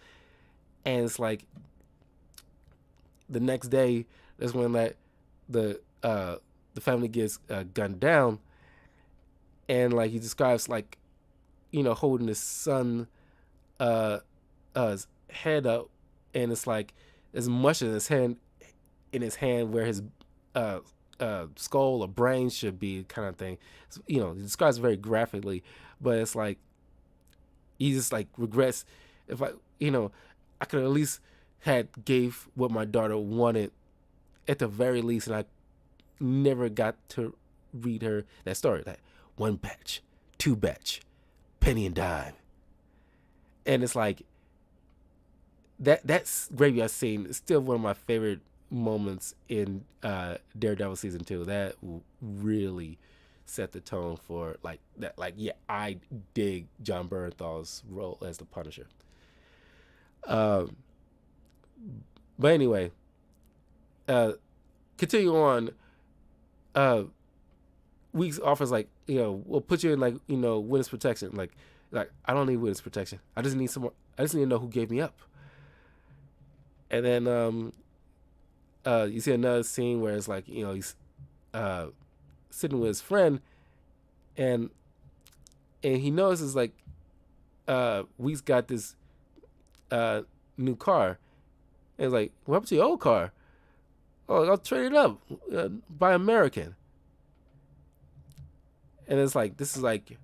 And it's like the next day, that's when like the family gets gunned down, and like he describes like holding his son head up, and it's like as much as his hand where his skull or brain should be, kind of thing. He describes it very graphically, but it's like he just like regrets, if I could at least had gave what my daughter wanted at the very least, and I never got to read her that story. Like one batch, two batch, penny and dime. And it's like that's Graveyard Scene is still one of my favorite moments in Daredevil season 2. That really set the tone for like that. Like, yeah, I dig John Bernthal's role as the Punisher. But anyway, continue on. Weeks offers like, we'll put you in like, witness protection. Like I don't need witness protection. I just need someone. I just need to know who gave me up. And then you see another scene where it's like, he's sitting with his friend, and he notices like Weeks got this new car. And it's like, what happened to your old car? Oh, I'll trade it up. Buy American. And it's like, this is like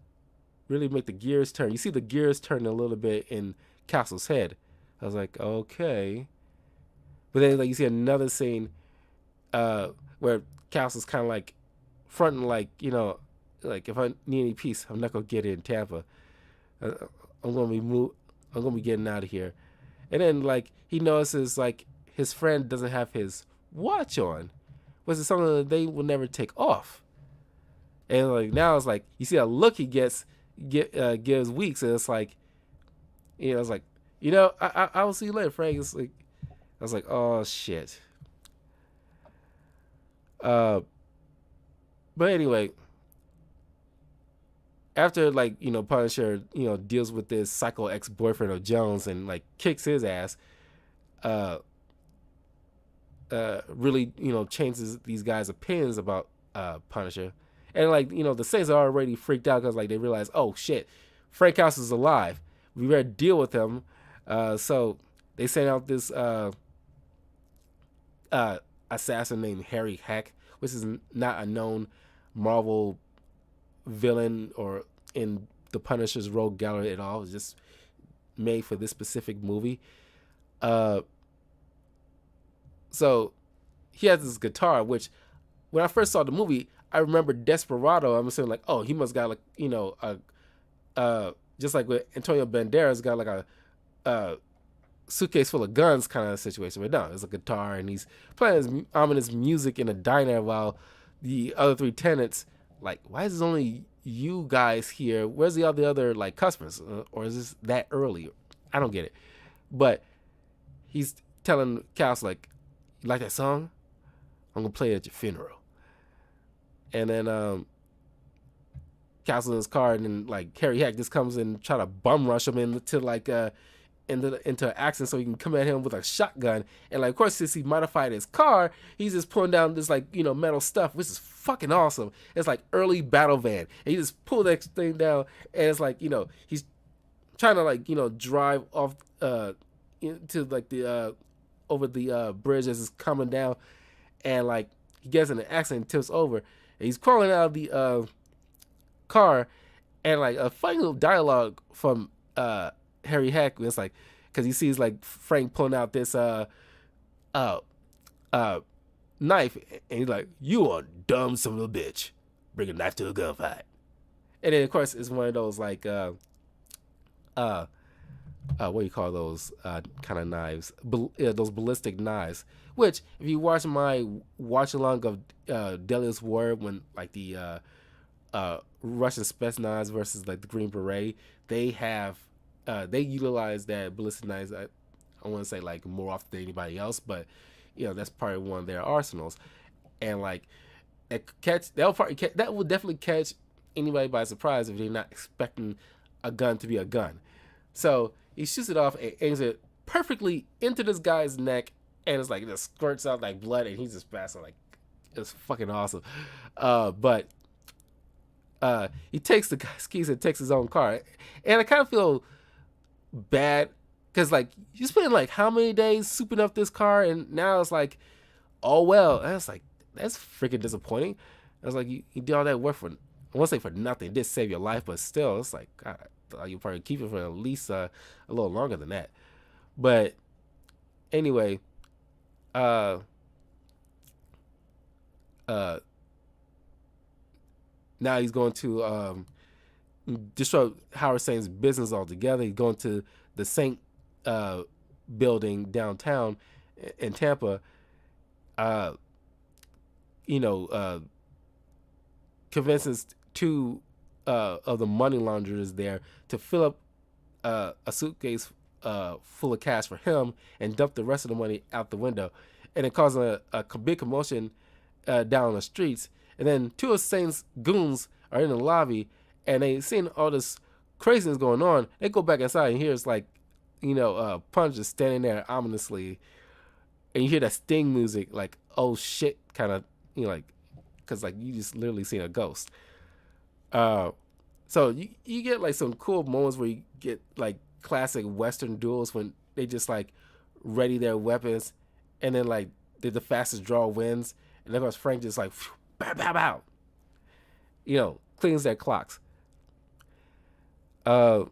really make the gears turn. You see the gears turn a little bit in Castle's head. I was like, okay. But then like you see another scene where Castle's kind of like fronting like, like if I need any peace, I'm not gonna get it in Tampa. I'm gonna be getting out of here. And then like he notices like his friend doesn't have his watch on, which is something that they will never take off. And like now it's like you see a look he gives Weeks, and it's like, it's like, I will see you later, Frank. It's like, I was like, oh shit. But anyway, after like Punisher deals with this psycho ex-boyfriend of Jones and like kicks his ass, really changes these guys' opinions about Punisher. And like the Saints are already freaked out because like they realize, oh shit, Frank House is alive, we better deal with him. So they send out this assassin named Harry Heck, which is not a known Marvel villain or in the Punisher's rogue gallery at all. It's just made for this specific movie. So he has this guitar, which when I first saw the movie, I remember Desperado. I'm saying like, oh, he must got like just like with Antonio Banderas got like a suitcase full of guns kind of situation. But no, it's a guitar, and he's playing his ominous music in a diner while the other three tenants like, why is this only you guys here? Where's the other like customers? Or is this that early? I don't get it. But he's telling Cass like, you like that song? I'm gonna play it at your funeral. And then Castle in his car, and then like Harry Hack just comes and try to bum rush him into like into an accident so he can come at him with a shotgun. And like, of course, since he modified his car, he's just pulling down this like metal stuff, which is fucking awesome. It's like early battle van, and he just pulled that thing down, and it's like he's trying to like drive off into like the over the bridge as it's coming down, and like he gets in an accident and tips over, and he's crawling out of the car, and like a funny little dialogue from Harry Hack. It's like, because he sees like Frank pulling out this knife, and he's like, "You are dumb son of a bitch, bring a knife to a gunfight." And then of course it's one of those like what do you call those kind of knives? Those ballistic knives. Which, if you watch my watch along of Deadliest War, when like the Russian Spetsnaz versus like the Green Beret, they have they utilize that ballistic knives. I want to say like more often than anybody else, but that's part of one of their arsenals. And like that will definitely catch anybody by surprise if they're not expecting a gun to be a gun. So he shoots it off and aims it perfectly into this guy's neck, and it's like it just squirts out like blood, and he's just passing. Like, it's fucking awesome. But he takes the guy's keys and takes his own car, and I kind of feel bad because like you spent like how many days souping up this car, and now it's like, oh well. And it's like, that's freaking disappointing. I was like, you did all that work for, I won't say for nothing. It did save your life, but still, it's like, God, you probably keep it for at least a little longer than that. But anyway, now he's going to disrupt Howard Saint's business altogether. He's going to the Saint building downtown in Tampa. Convinces two of the money launderers there to fill up a suitcase full of cash for him and dump the rest of the money out the window, and it caused a big commotion down the streets. And then two of Saint's goons are in the lobby, and they seen all this craziness going on. They go back inside, and here's like, Punch just standing there ominously, and you hear that Sting music, like, oh shit, kind of, like, because like you just literally seen a ghost. So you get like some cool moments where you get like classic Western duels when they just like ready their weapons, and then like the fastest draw wins, and then of course Frank just like bow bow bow, cleans their clocks. So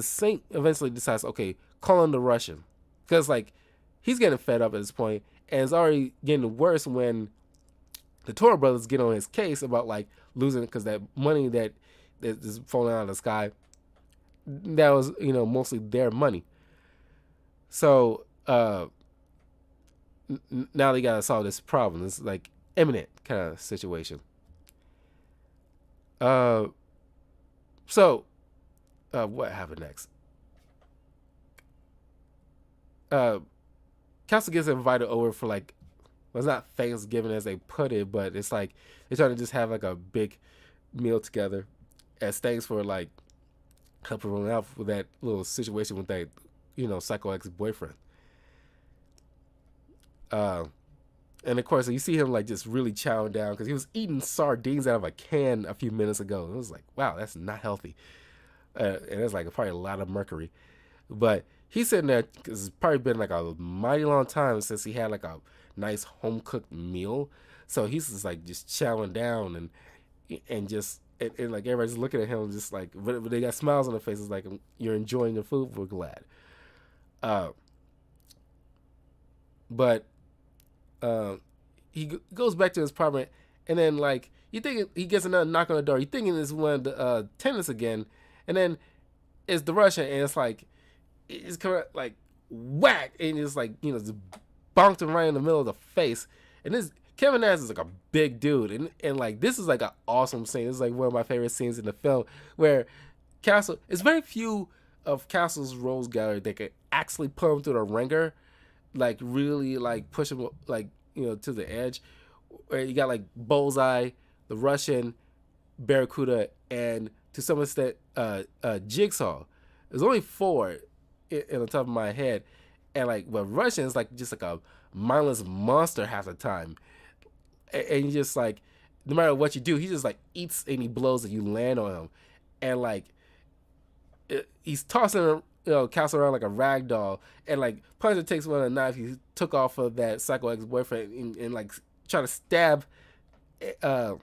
Saint eventually decides, okay, call in the Russian, because like he's getting fed up at this point, and it's already getting worse when the Toro brothers get on his case about like losing, because that money that is falling out of the sky, that was mostly their money. So now they gotta solve this problem. It's like imminent kind of situation. So what happened next? Castle gets invited over for like, well, it's not Thanksgiving as they put it, but it's like they're trying to just have like a big meal together as thanks for like helping them out with that little situation with that psycho ex-boyfriend. And of course you see him like just really chowing down because he was eating sardines out of a can a few minutes ago. It was like, wow, that's not healthy. And it's like probably a lot of mercury. But he's sitting there because it's probably been like a mighty long time since he had like a nice home cooked meal. So he's just like just chowing down and just and like everybody's looking at him just like, but they got smiles on their faces like, you're enjoying the food, we're glad. But he goes back to his apartment, and then like you think he gets another knock on the door. You thinking it's one of the tenants again, and then it's the Russian, and it's like it's kind of like whack, and it's like just bonked him right in the middle of the face, and this Kevin Nash is like a big dude, and like this is like an awesome scene. This is like one of my favorite scenes in the film where Castle. It's very few of Castle's roles gallery that can actually put him through the ringer, like really like push him like to the edge. Where you got like Bullseye, the Russian, Barracuda, and to some extent Jigsaw. There's only four in the top of my head, and like but Russian is like just like a mindless monster half the time, and you just like no matter what you do, he just like eats any blows that you land on him, and like he's tossing Castle around like a rag doll, and like Punisher takes one of the knife he took off of that psycho ex boyfriend and like try to stab uh,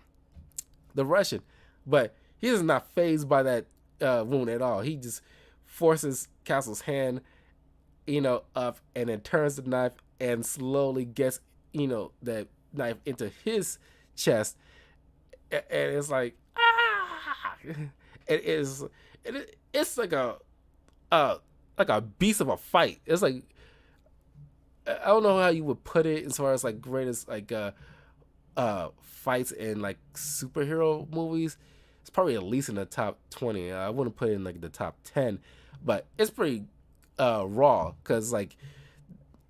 the Russian, but he is not phased by that wound at all. He just forces Castle's hand, up, and then turns the knife and slowly gets, that knife into his chest, and it's like ah, it is, it's like a beast of a fight. It's like I don't know how you would put it as far as like greatest like fights in like superhero movies. It's probably at least in the top 20. I wouldn't put it in like the top 10, but it's pretty raw because like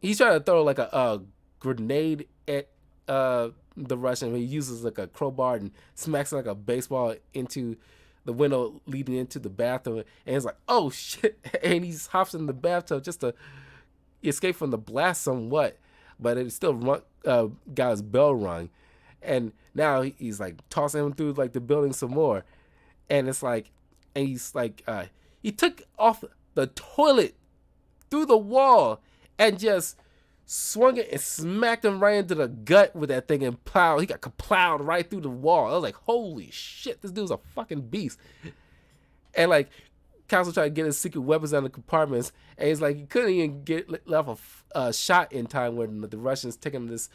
he's trying to throw like a grenade at the Russian. He uses like a crowbar and smacks like a baseball into the window leading into the bathroom, and it's like, oh shit, and he hops in the bathtub just to escape from the blast somewhat, but it still got his bell rung, and now he's like tossing him through like the building some more, and it's like, and he's like, he took off the toilet through the wall and just swung it and smacked him right into the gut with that thing and he got plowed right through the wall. I was like, holy shit, this dude's a fucking beast. And like Castle tried to get his secret weapons out of the compartments, and he's like, he couldn't even get left a shot in time when the Russians taking this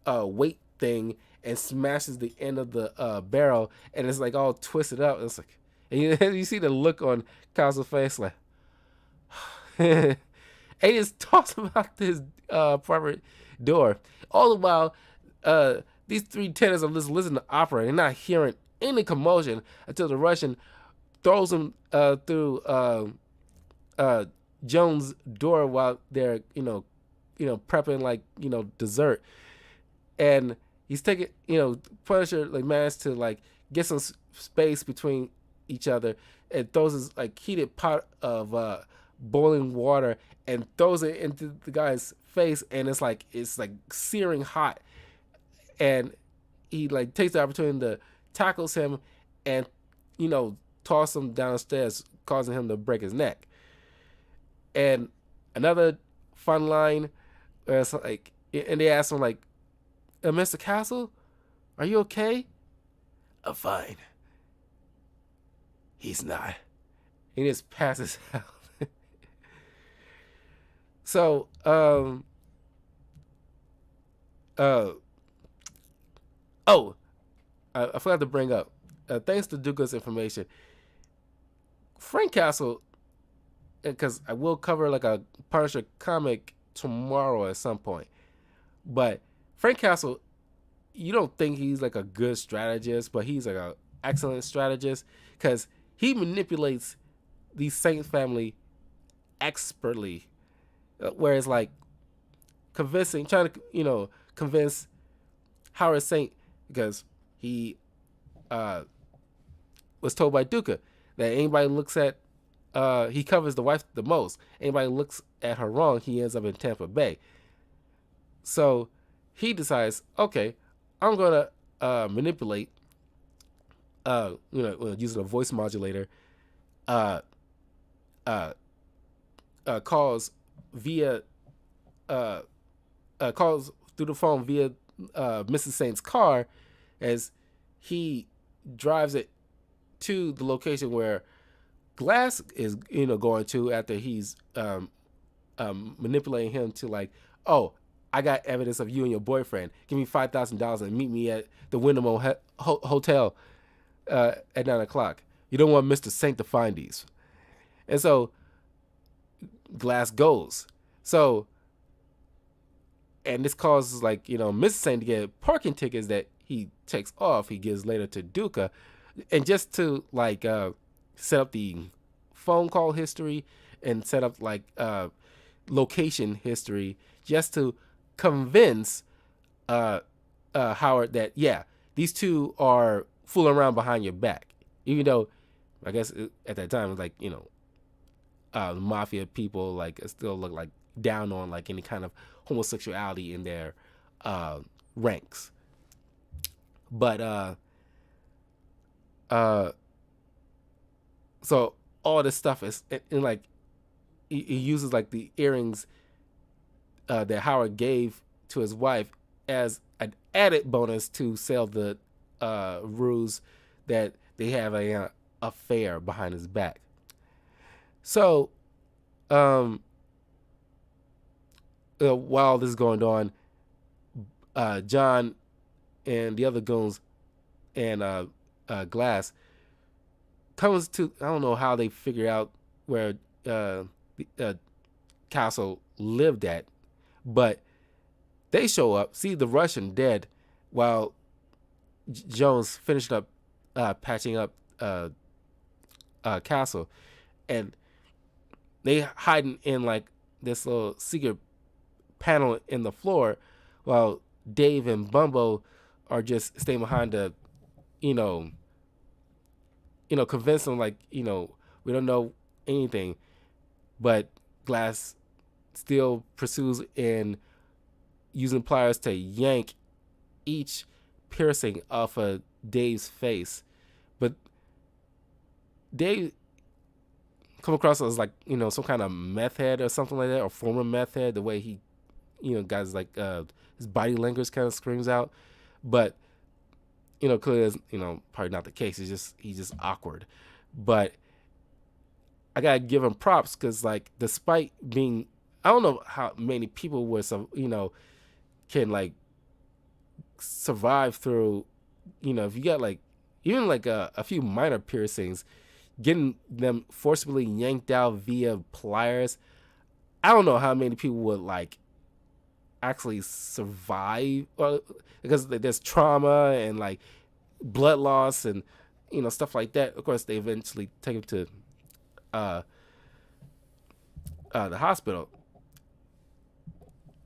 weight thing and smashes the end of the barrel, and it's like all twisted up. It's like, and you see the look on Castle's face, like, and he just tossed him out this private door. All the while, these three tenants are just listening to opera. They're not hearing any commotion until the Russian throws him through Jones' door while they're prepping like dessert, and he's taking Punisher like managed to like get some space between each other and throws his like heated pot of boiling water and throws it into the guy's face, and it's like searing hot, and he like takes the opportunity to tackles him and toss him downstairs, causing him to break his neck. And another fun line where it's like, and they ask him like, Mr. Castle, are you okay? I'm fine. He's not. He just passes out. So, I forgot to bring up, thanks to Duca's information, Frank Castle, because I will cover like a Punisher comic tomorrow at some point, but Frank Castle, you don't think he's like a good strategist, but he's like an excellent strategist because he manipulates the Saint family expertly, whereas like trying to convince Howard Saint, because he was told by Duca that anybody looks at he covers the wife the most. Anybody looks at her wrong, he ends up in Tampa Bay. So he decides, okay, I'm gonna manipulate, using a voice modulator, calls via, calls through the phone via Mrs. Saint's car, as he drives it to the location where Glass is going to, after he's manipulating him to like, oh, I got evidence of you and your boyfriend. Give me $5,000 and meet me at the Wyndham Hotel at 9:00. You don't want Mr. Saint to find these. And so Glass goes. So and this causes like Mrs. Saint to get parking tickets that he takes off. He gives later to Duca, and just to like set up the phone call history and set up like location history, just to convince Howard that these two are fooling around behind your back, even though I guess at that time it was like the mafia people like still look like down on like any kind of homosexuality in their ranks. But so all this stuff is and like he uses like the earrings that Howard gave to his wife as an added bonus to sell the ruse that they have a affair behind his back. So while this is going on, John and the other goons and Glass comes to, I don't know how they figure out where the Castle lived at, but they show up, see the Russian dead, while Jones finished up patching up Castle, and they hiding in like this little secret panel in the floor, while Dave and Bumbo are just staying behind to, convince them like, we don't know anything, but Glass still pursues in using pliers to yank each piercing off of Dave's face. But Dave come across as like, some kind of meth head or something like that, or former meth head, the way he, guys like his body language kind of screams out. But, clearly is, probably not the case. He's just awkward. But I gotta give him props because like despite being, I don't know how many people would can like survive through, if you got like even like a few minor piercings, getting them forcibly yanked out via pliers. I don't know how many people would like actually survive, because there's trauma and like blood loss and stuff like that. Of course, they eventually take him to the hospital,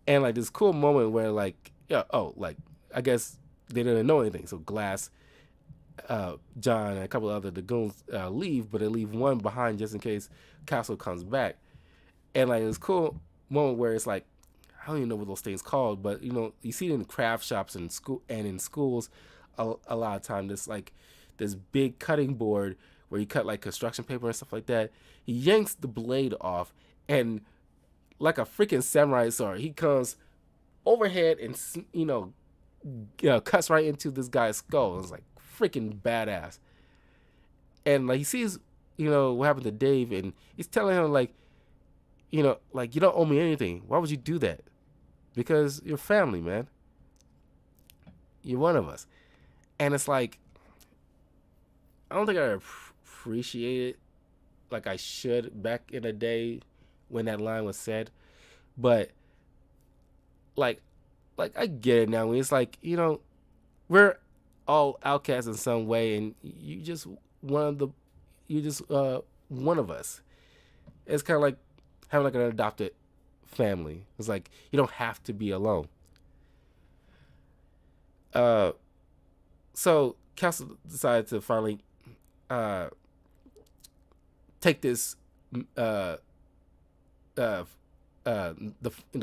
and like this cool moment where like like I guess they didn't know anything, so Glass, John, and a couple of other goons leave, but they leave one behind just in case Castle comes back. And like this cool moment where it's like, I don't even know what those things called, but you see it in craft shops and school and in schools a lot of time. This like this big cutting board where you cut like construction paper and stuff like that. He yanks the blade off, and like a freaking samurai sword, he comes overhead and cuts right into this guy's skull. It's like freaking badass. And like he sees what happened to Dave, and he's telling him like like, you don't owe me anything. Why would you do that? Because you're family, man. You're one of us. And it's like, I don't think I appreciate it like I should back in the day when that line was said. But like I get it now. It's like, we're all outcasts in some way, and you just one of us. It's kind of like having like an adopted family. It's like you don't have to be alone. So Castle decided to finally take this the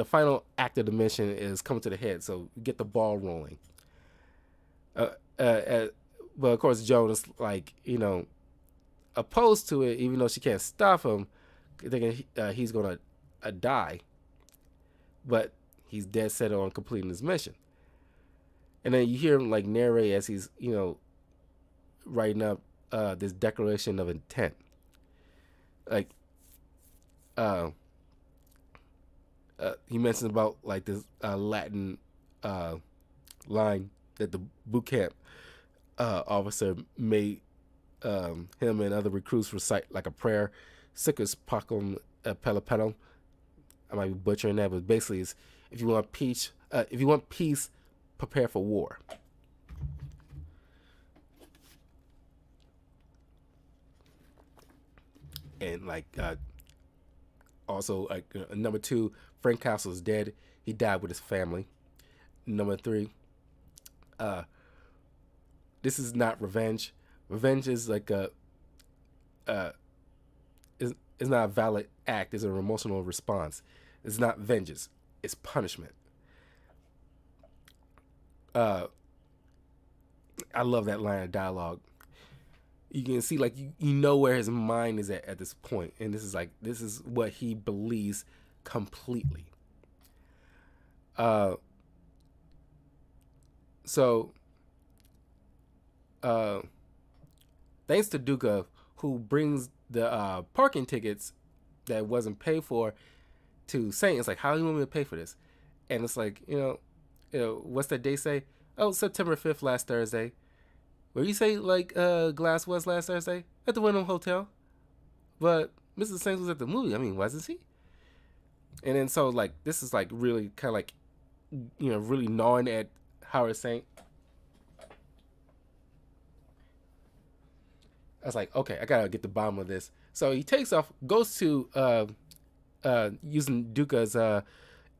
final act of the mission is coming to the head, so get the ball rolling. But of course Joan is like opposed to it, even though she can't stop him, thinking he's gonna die, but he's dead set on completing his mission. And then you hear him like narrate as he's writing up this declaration of intent, like he mentions about like this Latin line that the boot camp officer made him and other recruits recite like a prayer, Siccus Pacem Peloponum. I might be butchering that, but basically If you want peace, prepare for war. And like also like number two, Frank Castle is dead. He died with his family. Number three, uh, this is not revenge. Revenge is like uh, is not a valid act. It's an emotional response. It's not vengeance. It's punishment. Uh, I love that line of dialogue. You can see like you know where his mind is at this point, and this is what he believes completely. Uh, so uh, thanks to Duca, who brings the parking tickets that wasn't paid for to Saint. It's like, how do you want me to pay for this? And it's like, what's that day say? Oh, September 5th, last Thursday. Where you say like Glass was last Thursday at the Wyndham Hotel, but Mr. Saints was at the movie. I mean, wasn't he? And then so like this is like really kind of like really gnawing at Howard Saint. I was like, okay, I gotta get the bottom of this. So he takes off, goes to using Duca's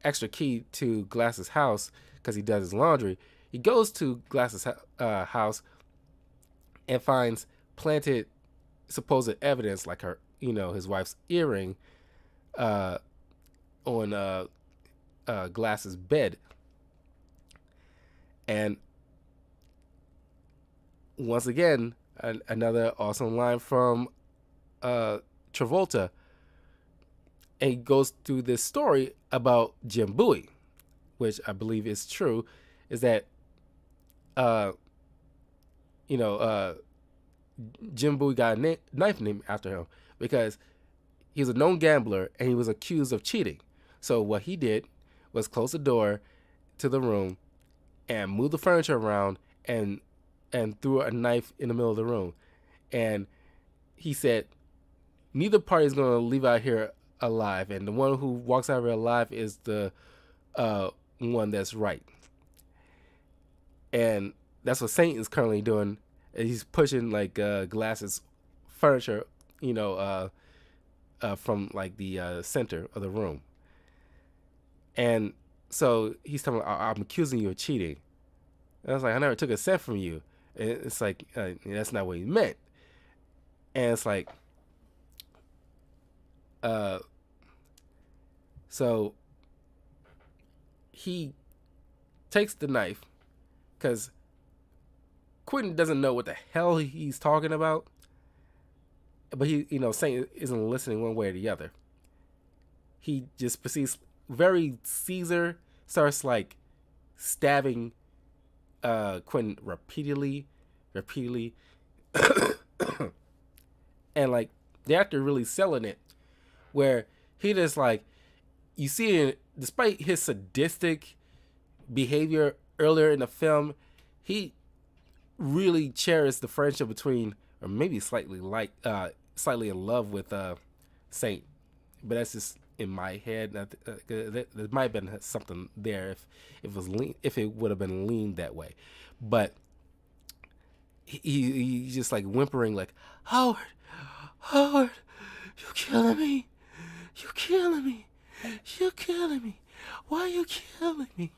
extra key to Glass's house because he does his laundry. He goes to Glass's house and finds planted supposed evidence like her, his wife's earring on Glass's bed. And once again, another awesome line from Travolta. And he goes through this story about Jim Bowie, which I believe is true, is that Jim Bowie got a knife named after him because he was a known gambler and he was accused of cheating. So what he did was close the door to the room and move the furniture around and threw a knife in the middle of the room. And he said, neither party is going to leave out here alive, and the one who walks out of here alive is the one that's right. And that's what Saint is currently doing. He's pushing like Glass's furniture, from like the center of the room. And so he's telling me, I'm accusing you of cheating. And I was like, I never took a cent from you. And it's like, that's not what he meant. And it's like, so he takes the knife because Quentin doesn't know what the hell he's talking about. But he, Saint isn't listening one way or the other. He just proceeds, very Caesar, starts like stabbing Quentin repeatedly. And like the actor really selling it, where he just like, you see it, despite his sadistic behavior earlier in the film, he really cherished the friendship between, or maybe slightly in love with Saint. But that's just in my head. There might have been something there if it would have been leaned that way. But he's just like whimpering like, Howard, you killing me. Why are you killing me?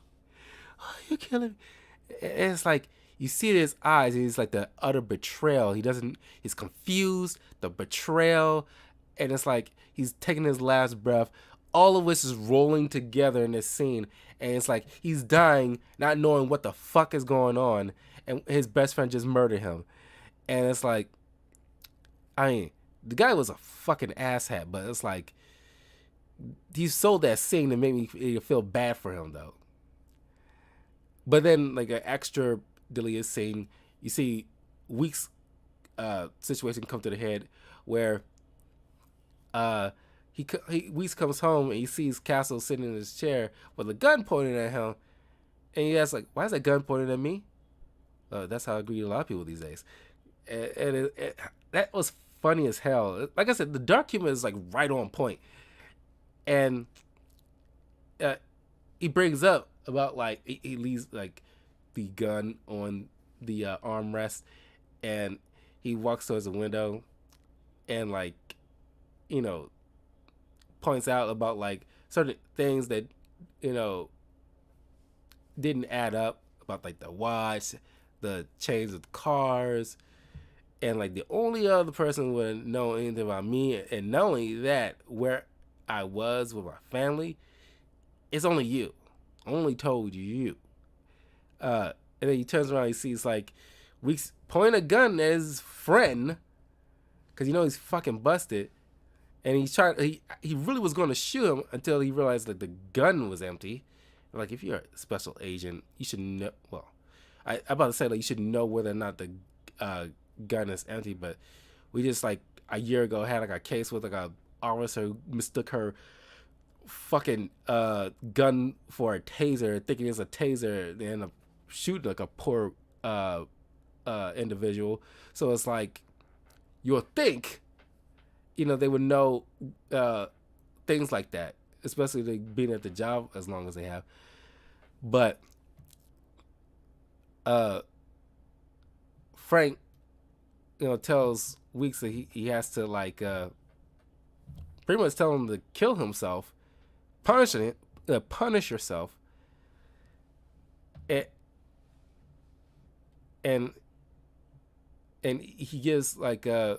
And it's like, you see in his eyes, he's like the utter betrayal. He's confused, the betrayal, and it's like he's taking his last breath. All of this is rolling together in this scene, and it's like he's dying, not knowing what the fuck is going on, and his best friend just murdered him. And it's like, I mean, the guy was a fucking asshat, but it's like, he sold that scene to make me feel bad for him, though. But then, like, an extra deleted scene, you see Weeks' situation come to the head, where Weeks comes home and he sees Castle sitting in his chair with a gun pointed at him, and he asks, like, why is that gun pointed at me? That's how I greet a lot of people these days. And that was funny as hell. Like I said, the dark humor is like right on point. And he brings up about like he leaves like the gun on the armrest, and he walks towards the window, and like you know points out about like certain things that you know didn't add up about like the watch, the chains of the cars, and like the only other person who would know anything about me, and not only that, where I was with my family, it's only you. I only told you. And then he turns around, he sees like Weeks pointing a gun at his friend, because he's fucking busted, and he really was going to shoot him until he realized that the gun was empty. Like if you're a special agent, you should know. Well, I'm about to say like you should know whether or not the gun is empty, but we just like a year ago had like a case with like a officer who mistook her fucking gun for a taser, thinking it's a taser, they end up shooting like a poor individual. So it's like you'll think they would know things like that, especially they being at the job as long as they have. But Frank, tells Weeks that he has to like pretty much tell him to kill himself, punish yourself, and and he gives like a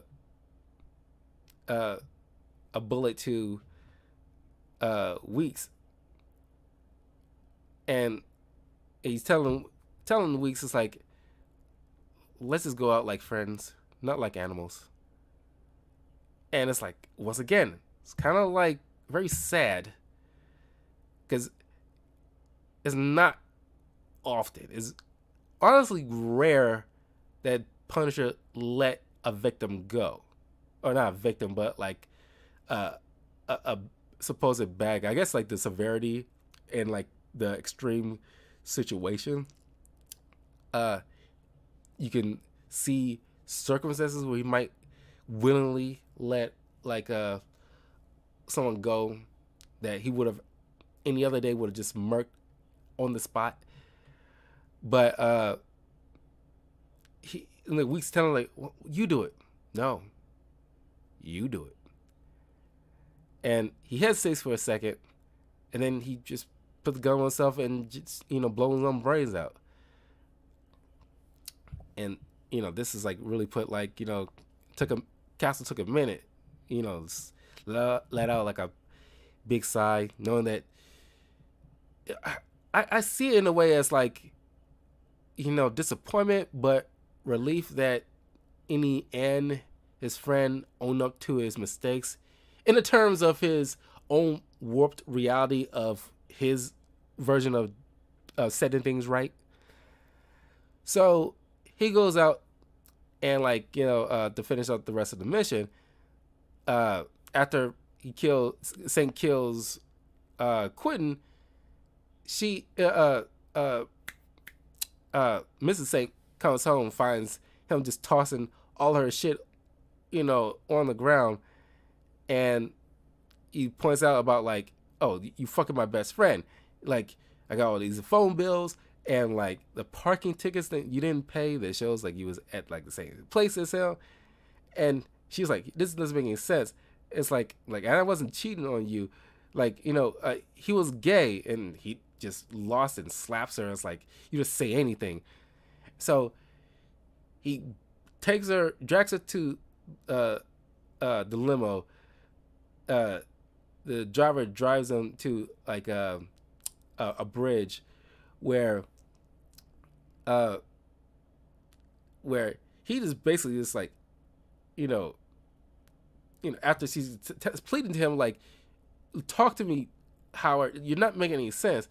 bullet to Weeks, and he's telling Weeks, it's like, let's just go out like friends, not like animals. And it's like, once again, it's kind of like very sad, because it's not often, it's honestly rare that Punisher let a victim go, or not a victim, but like a supposed bad guy. I guess like the severity and like the extreme situation. You can see circumstances where he might willingly let like someone go that he would have any other day would have just murked on the spot. But he in the Weeks telling like, well, you do it. No, you do it. And he hesitates for a second, and then he just put the gun on himself and just blow his own brains out. And this is like really put like Castle took a minute, let out like a big sigh, knowing that I see it in a way as like disappointment, but relief that in the end his friend owned up to his mistakes in the terms of his own warped reality of his version of setting things right. So he goes out and like to finish up the rest of the mission. After Saint kills Quentin, she Mrs. Saint comes home, finds him just tossing all her shit on the ground, and he points out about like, oh, you fucking my best friend, like I got all these phone bills and like the parking tickets that you didn't pay that shows like you was at like the same place as him. And she's like, this doesn't make any sense. It's like I wasn't cheating on you, like he was gay, and he just lost and slaps her. It's like, you just say anything. So he drags her to the limo. The driver drives them to like a bridge where he just basically just like after she's pleading to him like, talk to me, Howard, you're not making any sense.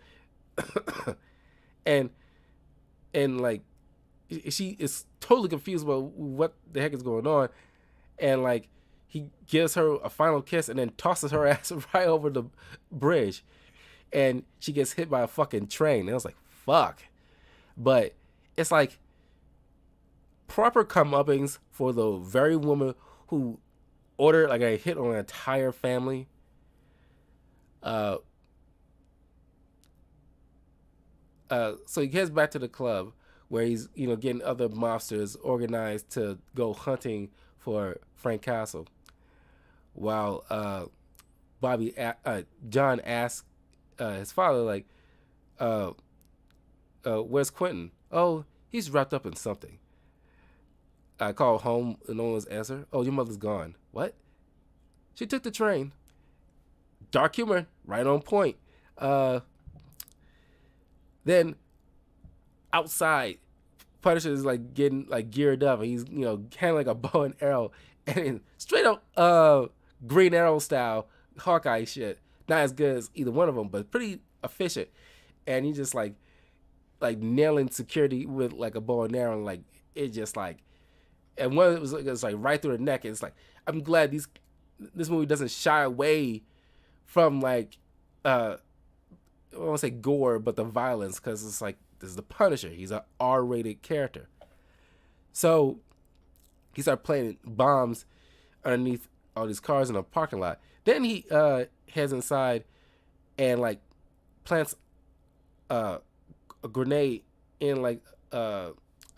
and like she is totally confused about what the heck is going on, and like he gives her a final kiss and then tosses her ass right over the bridge, and she gets hit by a fucking train. And I was like, fuck. But it's like proper comeuppings for the very woman who ordered like a hit on an entire family. So he heads back to the club where he's getting other mobsters organized to go hunting for Frank Castle. While John asks his father like, uh, "Where's Quentin?" "Oh, he's wrapped up in something." I called home and no one's answer. "Oh, your mother's gone." "What?" "She took the train." Dark humor, right on point. Then outside, Punisher is like getting like geared up, and he's handling like a bow and arrow, and straight up Green Arrow style Hawkeye shit. Not as good as either one of them, but pretty efficient. And he just like nailing security with like a bow and arrow, and like it just like, and one of it was like right through the neck. And it's like, I'm glad this movie doesn't shy away from like I don't want to say gore, but the violence, because it's like this is the Punisher. He's an R-rated character. So he started playing bombs underneath all these cars in a parking lot. Then he heads inside and like plants a grenade in like a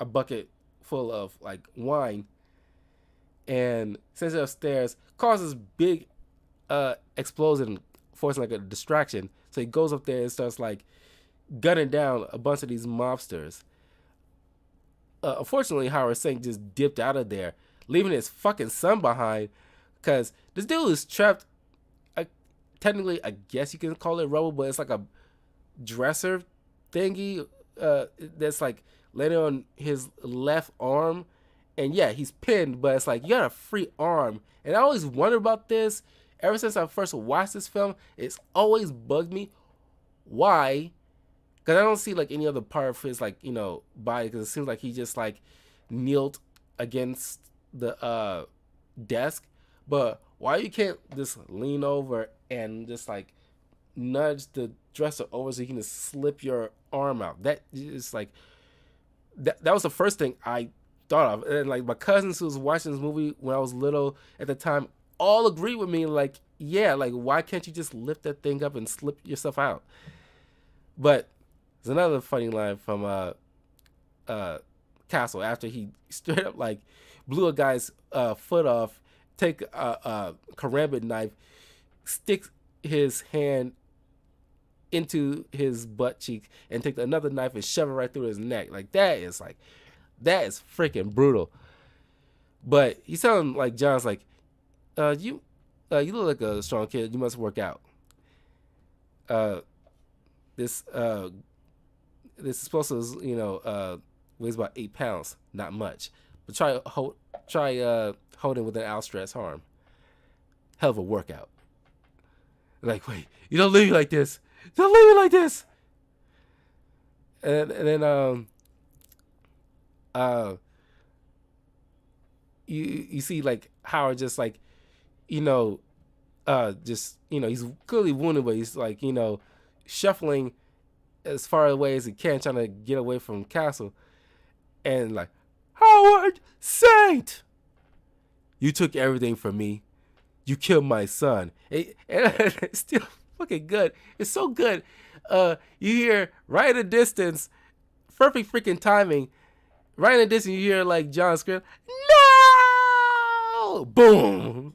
bucket full of like wine, and sends it upstairs, causes big explosion, forcing like a distraction. So he goes up there and starts like gunning down a bunch of these mobsters. Unfortunately, Howard Sink just dipped out of there, leaving his fucking son behind, because this dude is trapped. Technically, I guess you can call it rubble, but it's like a dresser thingy that's like laying on his left arm. And yeah, he's pinned, but it's like you got a free arm. And I always wondered about this. Ever since I first watched this film, it's always bugged me. Why? Because I don't see like any other part of his like body. Because it seems like he just like kneeled against the desk. But why you can't just lean over and just like nudge the dresser over so you can just slip your arm out? That is like that was the first thing I thought of. And like my cousins who was watching this movie when I was little at the time all agree with me, like, yeah, like why can't you just lift that thing up and slip yourself out? But there's another funny line from Castle after he straight up like blew a guy's foot off, take a karambit knife, stick his hand into his butt cheek, and take another knife and shove it right through his neck. Like that is freaking brutal. But he's telling like John's like, you look like a strong kid. You must work out. This is supposed to weighs about 8 pounds, not much. But try holding with an outstretched arm. Hell of a workout. Like, wait, you don't leave me like this. Don't leave me like this. And then you see like Howard just like he's clearly wounded, but he's like shuffling as far away as he can, trying to get away from Castle. And like, Howard Saint, you took everything from me. You killed my son. And it's still fucking good. It's so good. You hear right in the distance, perfect freaking timing. Right in the distance, you hear like John scream, "No!" Boom.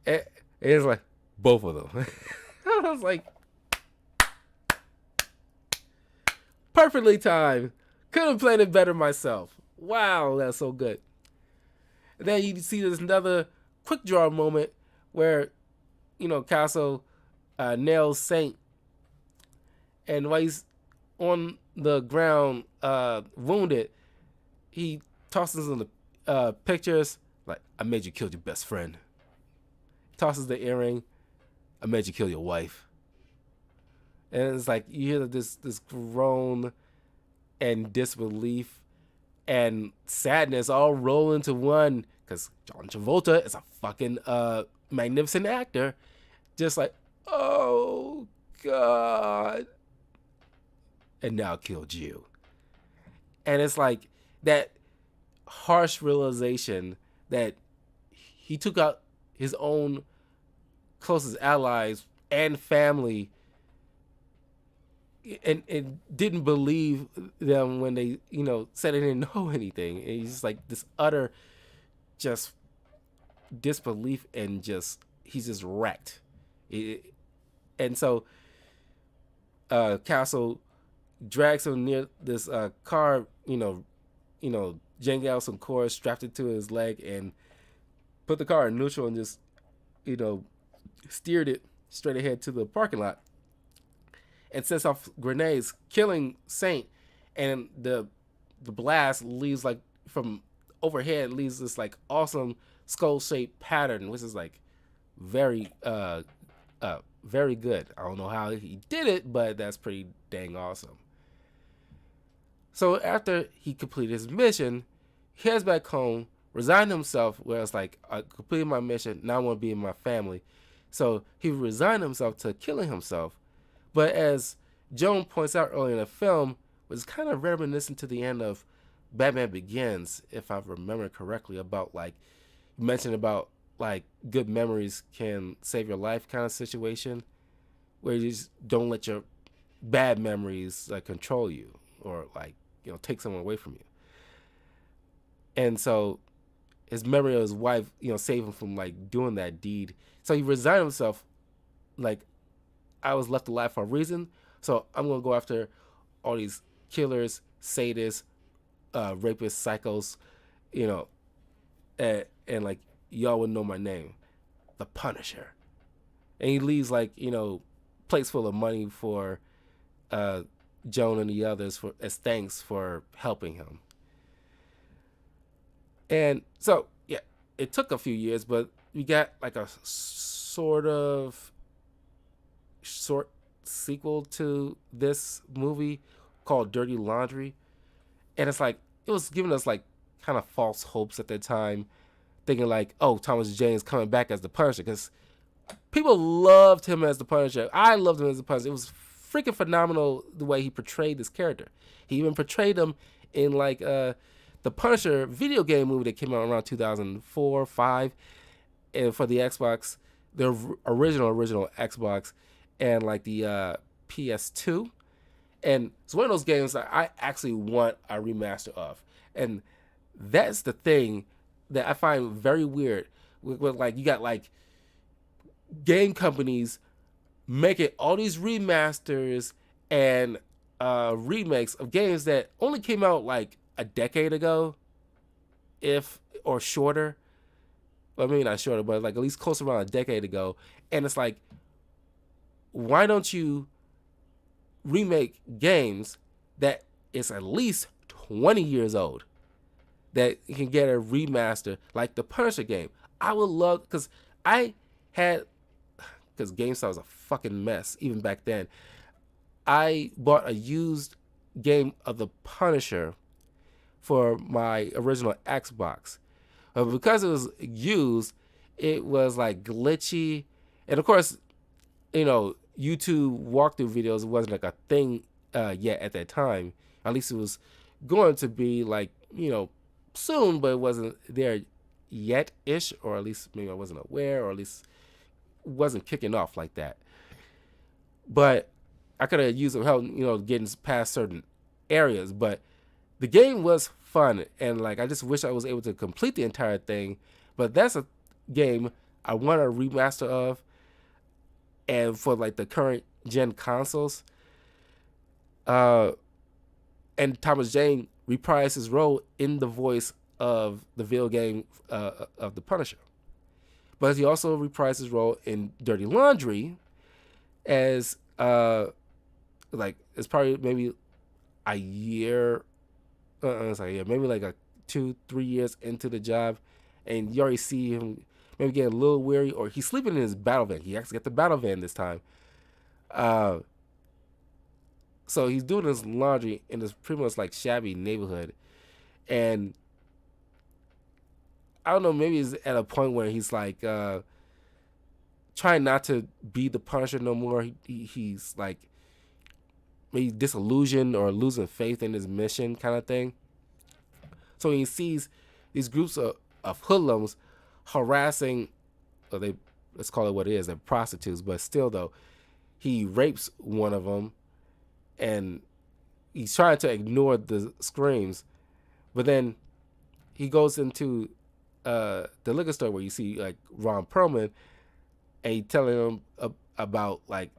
And it's like both of them. I was like, perfectly timed. Could have played it better myself. Wow, that's so good. And then you see there's another quick draw moment where, Castle nails Saint. And while he's on the ground, wounded, he tosses in the pictures, like, I made you kill your best friend. Tosses the earring, I made you kill your wife. And it's like, you hear this groan and disbelief and sadness all roll into one, because John Travolta is a fucking magnificent actor. Just like, oh God. And now killed you. And it's like that harsh realization that he took out his own closest allies and family and didn't believe them when they said they didn't know anything. And he's just like this utter just disbelief, and just he's just wrecked. And so Castle drags him near this car, jank out some cords, strapped it to his leg, and put the car in neutral, and just you know steered it straight ahead to the parking lot, and sets off grenades, killing Saint. And the blast leaves, like, from overhead, leaves this like awesome skull shaped pattern, which is like very very good. I don't know how he did it, but that's pretty dang awesome. So after he completed his mission, he heads back home, resigned himself, where it's like, I completed my mission, now I want to be in my family. So he resigned himself to killing himself. But as Joan points out earlier in the film, was kind of reminiscent to the end of Batman Begins, if I remember correctly, about like, you mentioned about like good memories can save your life kind of situation, where you just don't let your bad memories like control you, or like, take someone away from you. And so his memory of his wife, saved him from like doing that deed. So he resigned himself, like, I was left alive for a reason, so I'm gonna go after all these killers, sadists, rapists, psychos, and like, y'all would know my name, the Punisher. And he leaves like, plates full of money for Joan and the others as thanks for helping him. And so, yeah, it took a few years, but we got like a sort of short sequel to this movie called Dirty Laundry. And it's like, it was giving us like kind of false hopes at the time, thinking like, oh, Thomas Jane is coming back as the Punisher, because people loved him as the Punisher. I loved him as the Punisher. It was freaking phenomenal the way he portrayed this character. He even portrayed him in like the Punisher video game movie that came out around 2004, 5, and for the Xbox, the original Xbox, and like the PS2. And it's one of those games that I actually want a remaster of. And that's the thing that I find very weird. With like, you got like game companies making all these remasters and remakes of games that only came out like a decade ago, or shorter. Well, maybe not shorter, but like at least close around a decade ago. And it's like, why don't you remake games that is at least 20 years old, that you can get a remaster, like the Punisher game? I would love, because GameStop was a fucking mess even back then. I bought a used game of the Punisher for my original Xbox. But because it was used, it was like glitchy. And of course, YouTube walkthrough videos wasn't like a thing yet at that time. At least it was going to be like, soon, but it wasn't there yet-ish, or at least maybe I wasn't aware, or at least wasn't kicking off like that. But I could have used some help, getting past certain areas. But the game was fun, and like, I just wish I was able to complete the entire thing. But that's a game I want a remaster of, and for like the current gen consoles. And Thomas Jane reprised his role in the voice of the video game of the Punisher. But he also reprised his role in Dirty Laundry as like, it's probably maybe a year, maybe like a 2-3 years into the job, and you already see him maybe getting a little weary, or he's sleeping in his battle van. He actually got the battle van this time. So he's doing his laundry in this pretty much like shabby neighborhood, and I don't know, maybe he's at a point where he's like trying not to be the Punisher no more. He's like maybe disillusioned or losing faith in his mission, kind of thing. So he sees these groups of hoodlums harassing, or let's call it what it is, they're prostitutes, but still though, he rapes one of them, and he's trying to ignore the screams, but then he goes into the liquor store where you see like Ron Perlman, and he telling him about like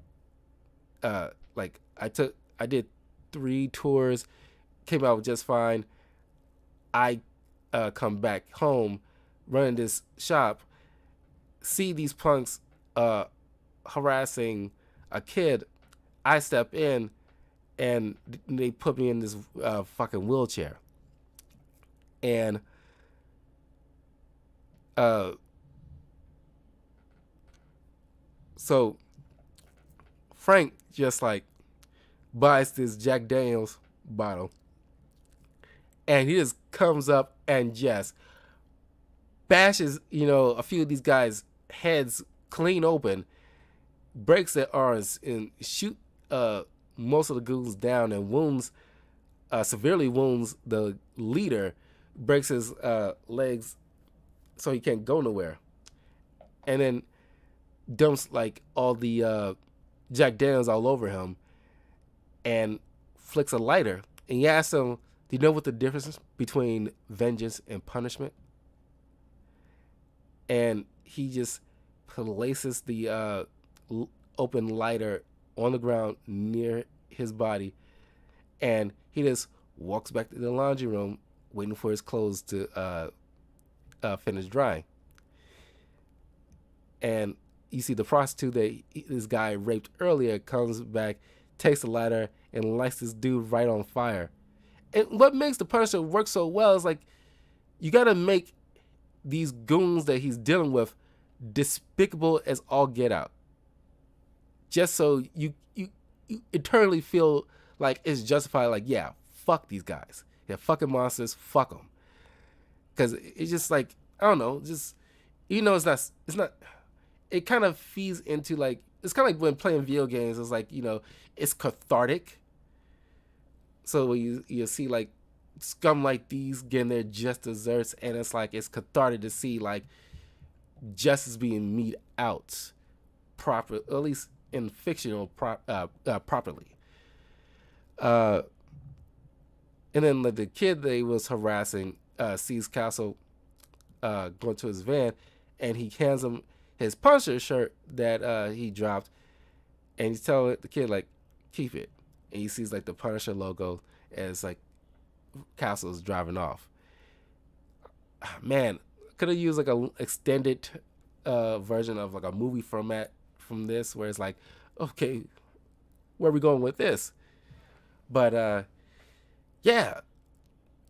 I did 3 tours, came out just fine. I come back home, running this shop, see these punks harassing a kid. I step in, and they put me in this fucking wheelchair. And so Frank just like buys this Jack Daniels bottle, and he just comes up and just bashes, a few of these guys' heads clean open, breaks their arms, and shoot most of the goons down, and severely wounds the leader, breaks his legs so he can't go nowhere, and then dumps like all the Jack Daniels all over him, and flicks a lighter. And he asks him, "Do you know what the difference is between vengeance and punishment?" And he just places the open lighter on the ground near his body, and he just walks back to the laundry room, waiting for his clothes to finish drying. And you see the prostitute that this guy raped earlier comes back, takes the lighter, and lights this dude right on fire. And what makes the Punisher work so well is like, you gotta make these goons that he's dealing with despicable as all get out, just so you internally feel like it's justified. Like, yeah, fuck these guys, they're fucking monsters, fuck them. Because it's just like, I don't know, just it's not. It kind of feeds into like, it's kind of like when playing video games. It's like, it's cathartic. So when you see like scum like these getting their just desserts, and it's like, it's cathartic to see like justice being meted out proper, at least in fictional properly. And then like the kid they was harassing sees Castle going to his van, and he hands him his Punisher shirt that he dropped, and he's telling the kid like, keep it. And he sees like the Punisher logo as like Castle's driving off. Man, could have used like a extended version of like a movie format from this, where it's like, okay, where are we going with this? But yeah,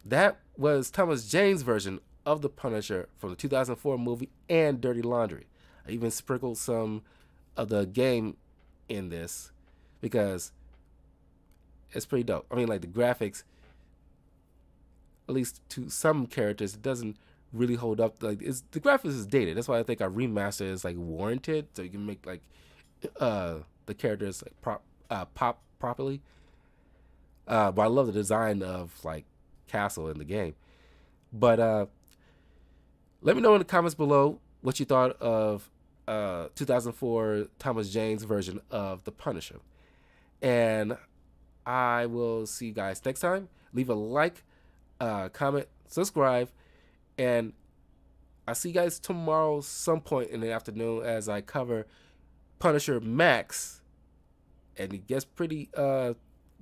that was Thomas Jane's version of the Punisher from the 2004 movie and Dirty Laundry. I even sprinkled some of the game in this because it's pretty dope. I mean, like the graphics, at least to some characters, it doesn't really hold up. Like, the graphics is dated. That's why I think a remaster is like warranted, so you can make like the characters like pop properly. But I love the design of like Castle in the game. But let me know in the comments below what you thought of 2004 Thomas Jane's version of the Punisher. And I will see you guys next time. Leave a like, comment, subscribe, and I'll see you guys tomorrow some point in the afternoon as I cover Punisher Max, and it gets pretty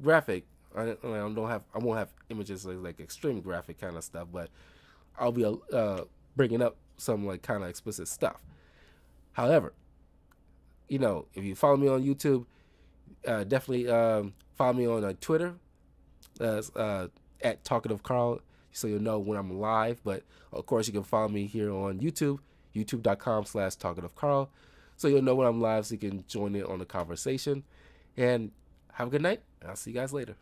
graphic. I won't have images like extreme graphic kind of stuff, but I'll be bringing up some like kind of explicit stuff. However, if you follow me on YouTube, definitely follow me on Twitter at Talkative Carl, so you'll know when I'm live. But of course, you can follow me here on YouTube, youtube.com/Talkative Carl, so you'll know when I'm live, so you can join in on the conversation. And have a good night. I'll see you guys later.